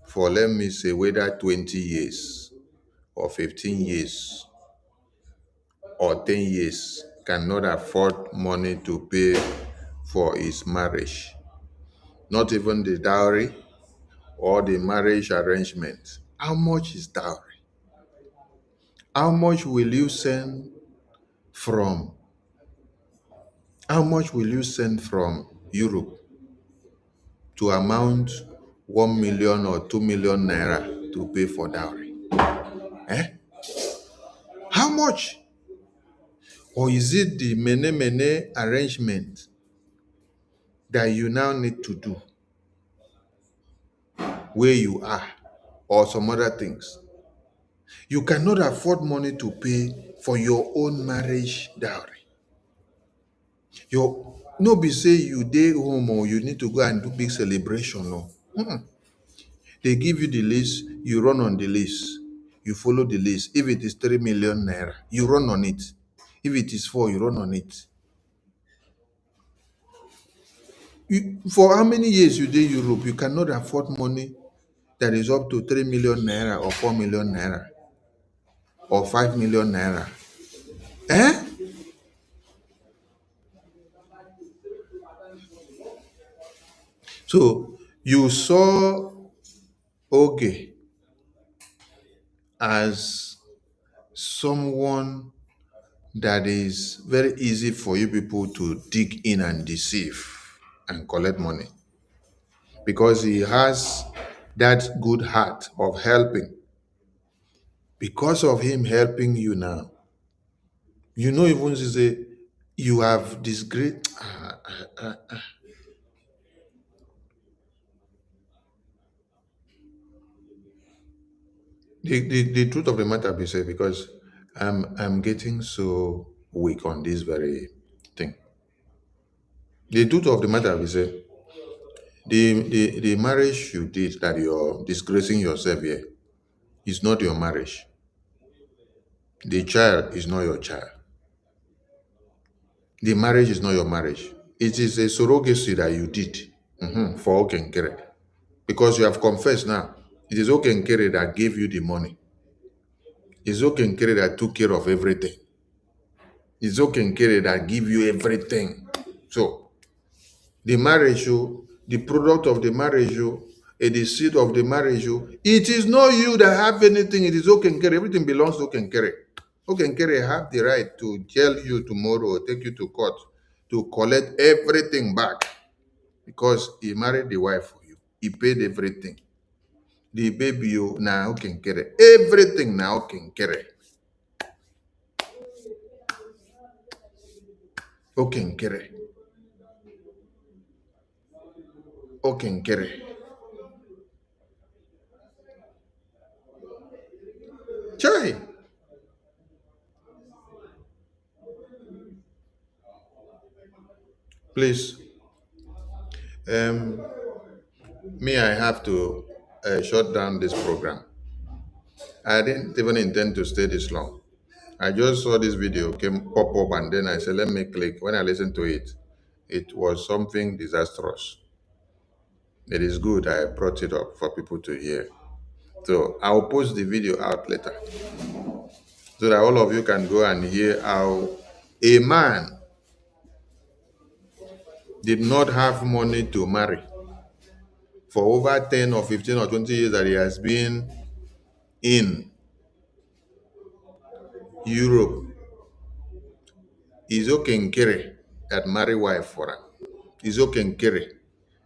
for, let me say, whether 20 years or 15 years or 10 years cannot afford money to pay for his marriage, not even the dowry or the marriage arrangement. How much is dowry? How much will you send from? How much will you send from Europe to amount 1 million or 2 million naira to pay for dowry? Eh? How much? Or is it the mene mene arrangement that you now need to do where you are, or some other things? You cannot afford money to pay for your own marriage dowry. Your no be say you dey home or you need to go and do big celebration. No. They give you the list, you run on the list, you follow the list. If it is 3 million naira, you run on it. If it is 4, you run on it. For how many years you dey Europe, you cannot afford money that is up to 3 million naira or 4 million naira or 5 million naira. Eh? So you saw Oge as someone that is very easy for you people to dig in and deceive and collect money, because he has that good heart of helping. Because of him helping you now, you know, even say you have this great the truth of the matter be said, because I'm getting so weak on this very thing. The truth of the matter be said, the marriage you did that you're disgracing yourself here is not your marriage. The child is not your child. The marriage is not your marriage. It is a surrogacy that you did for Okenkere. Because you have confessed now. It is Okenkere that gave you the money. It's Okenkere that took care of everything. It's Okenkere that give you everything. So, the marriage, the product of the marriage, the seed of the marriage, it is not you that have anything. It is Okenkere. Everything belongs to Okenkere. Okenkere have the right to jail you tomorrow or take you to court to collect everything back, because he married the wife for you. He paid everything. The baby you now can carry everything. Now can carry. Okay, carry. Okay, carry. Chai. Please. Me, I have to shut down this program. I didn't even intend to stay this long. I just saw this video came pop up, and then I said, let me click. When I listened to it, it was something disastrous. It is good I brought it up for people to hear. So I'll post the video out later so that all of you can go and hear how a man did not have money to marry for over 10 or 15 or 20 years that he has been in Europe. It's Okenkere that marry wife for her. It's Okenkere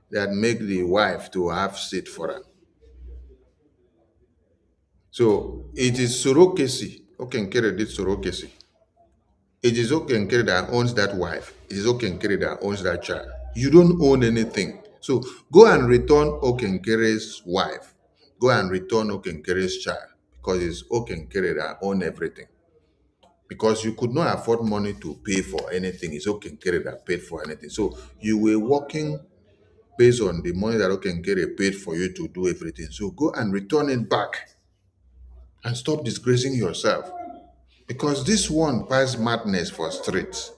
that make the wife to have seat for her. So it is surrogacy. Okenkere did surrogacy. It is Okenkere that owns that wife. It is Okenkere that owns that child. You don't own anything. So go and return Okenkere's wife. Go and return Okenkere's child, because it's Okenkere that owns everything. Because you could not afford money to pay for anything. It's Okenkere that paid for anything. So you were working based on the money that Okenkere paid for you to do everything. So go and return it back and stop disgracing yourself. Because this one pass madness for streets.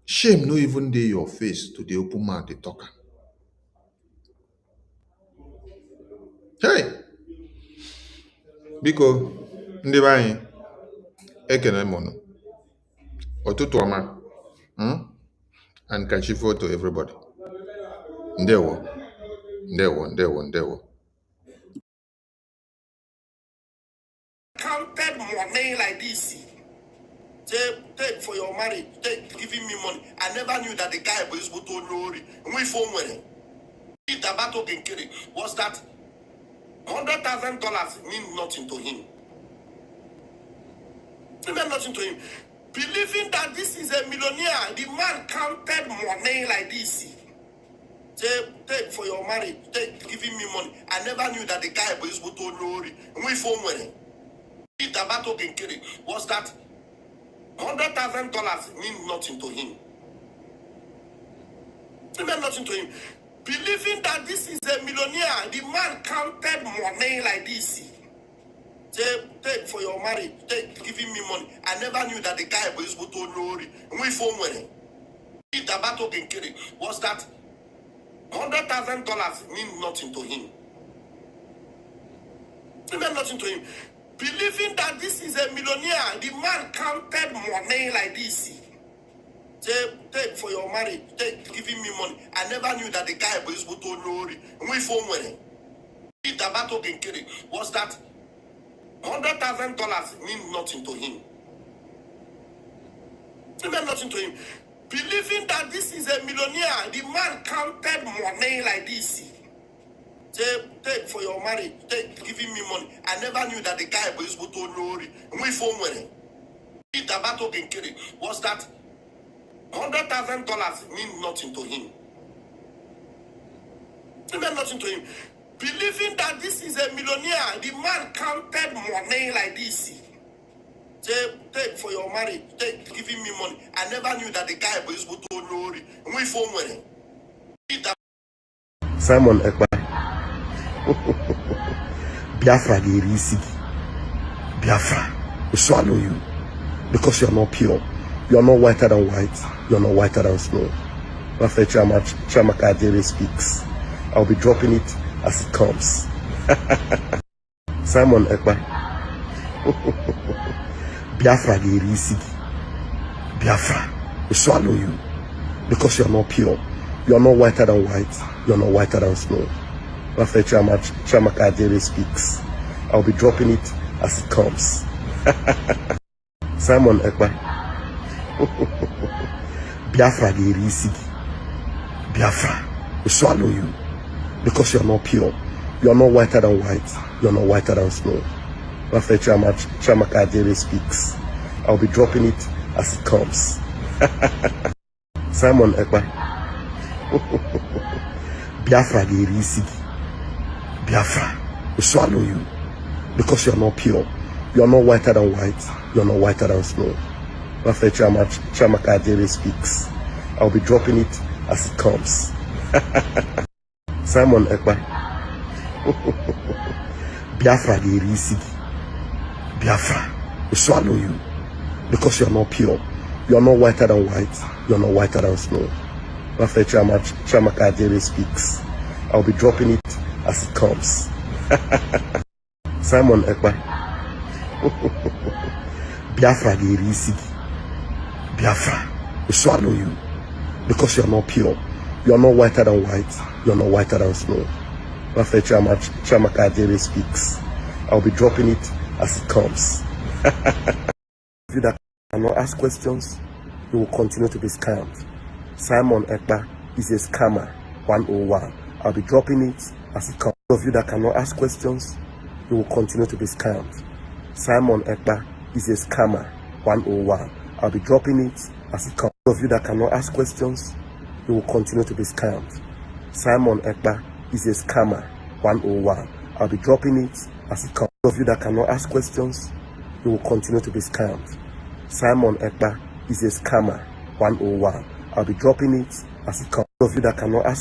Shame no even dey your face to the open mouth dey talk am. Hey! Biko, ndị be anyị, ekene m unu. Ụtụtụ ọma. And kachifo to everybody. Ndewo. Ndewo, ndewo, ndewo. Counted money like this. Take for your marriage, giving me money. I never knew that the guy was able to lorry. We phone when if the battle can kill it, was that $100,000 mean nothing to him. It meant nothing to him. Believing that this is a millionaire, the man counted money like this. Take for your marriage, giving me money. I never knew that the guy was able to lorry. We phone when if the battle can kill it, was that $100,000 mean nothing to him. It meant nothing to him. Believing that this is a millionaire, the man counted money like this. Take for your marriage, giving me money. I never knew that the guy was able to lorry. We phone when if the battle can kill it, was that $100,000 mean nothing to him. It meant nothing to him. Believing that this is a millionaire, the man counted money like this. Take for your marriage, giving me money. I never knew that the guy was able to lorry. We phone when if the battle can kill it, was that $100,000 means nothing to him. It meant nothing to him. Believing that this is a millionaire, the man counted money like this. Say, take for your marriage, take, giving me money. I never knew that the guy was able to know it. We phone with was that $100,000 means nothing to him. It meant nothing to him. Believing that this is a millionaire, the man counted money like this. Say, take for your marriage, take, giving me money. I never knew that the guy was able to know it. We phone with Simon Ekpa'S. Biafra Gerisi. Biafra will swallow you because you're not pure. You're not whiter than white. You're not whiter than snow. After Chamaka Ajere speaks, I'll be dropping it as it comes. Simon Ekpa'S. Biafra Gerisi. Biafra will swallow you because you're not pure. You're not whiter than white. You're not whiter than snow. After Chamaka Ajere speaks, I'll be dropping it as it comes. Simon Ekpa'S. Biafra Gerisi. Biafra will swallow you because you're not pure. You're not whiter than white. You're not whiter than snow. After Chamaka Ajere speaks, I'll be dropping it as it comes. Simon Ekpa'S. Biafra Gerisi. Biafra will swallow you because you're not pure. You're not whiter than white. You're not whiter than snow. After Chamaka Ajere speaks, I'll be dropping it as it comes. Simon Ekpa'S. Biafra Gerisi. Biafra will swallow you because you're not pure. You're not whiter than white. You're not whiter than snow. After Chamaka Ajere speaks, I'll be dropping it as it comes. Simon Ekpa'S. Biafra Gerisi. Biafra will swallow you because you're not pure. You're not whiter than white. You're not whiter than snow. After Chamaka Ajere speaks, I'll be dropping it as it comes. You that cannot ask questions, you will continue to be scammed. Simon Ekpa'S is a scammer 101. I'll be dropping it as it comes. Those of you that cannot ask questions, you will continue to be scammed. Simon Ekpa'S is a scammer 101. I'll be dropping it as it comes. Those of you that cannot ask questions, you will continue to be scammed. Simon Ekpa'S is a scammer 101. I'll be dropping it as it comes. Those of you that cannot ask questions, you will continue to be scammed. Simon Ekpa'S is a scammer 101. I'll be dropping it as it comes. Those of you that cannot ask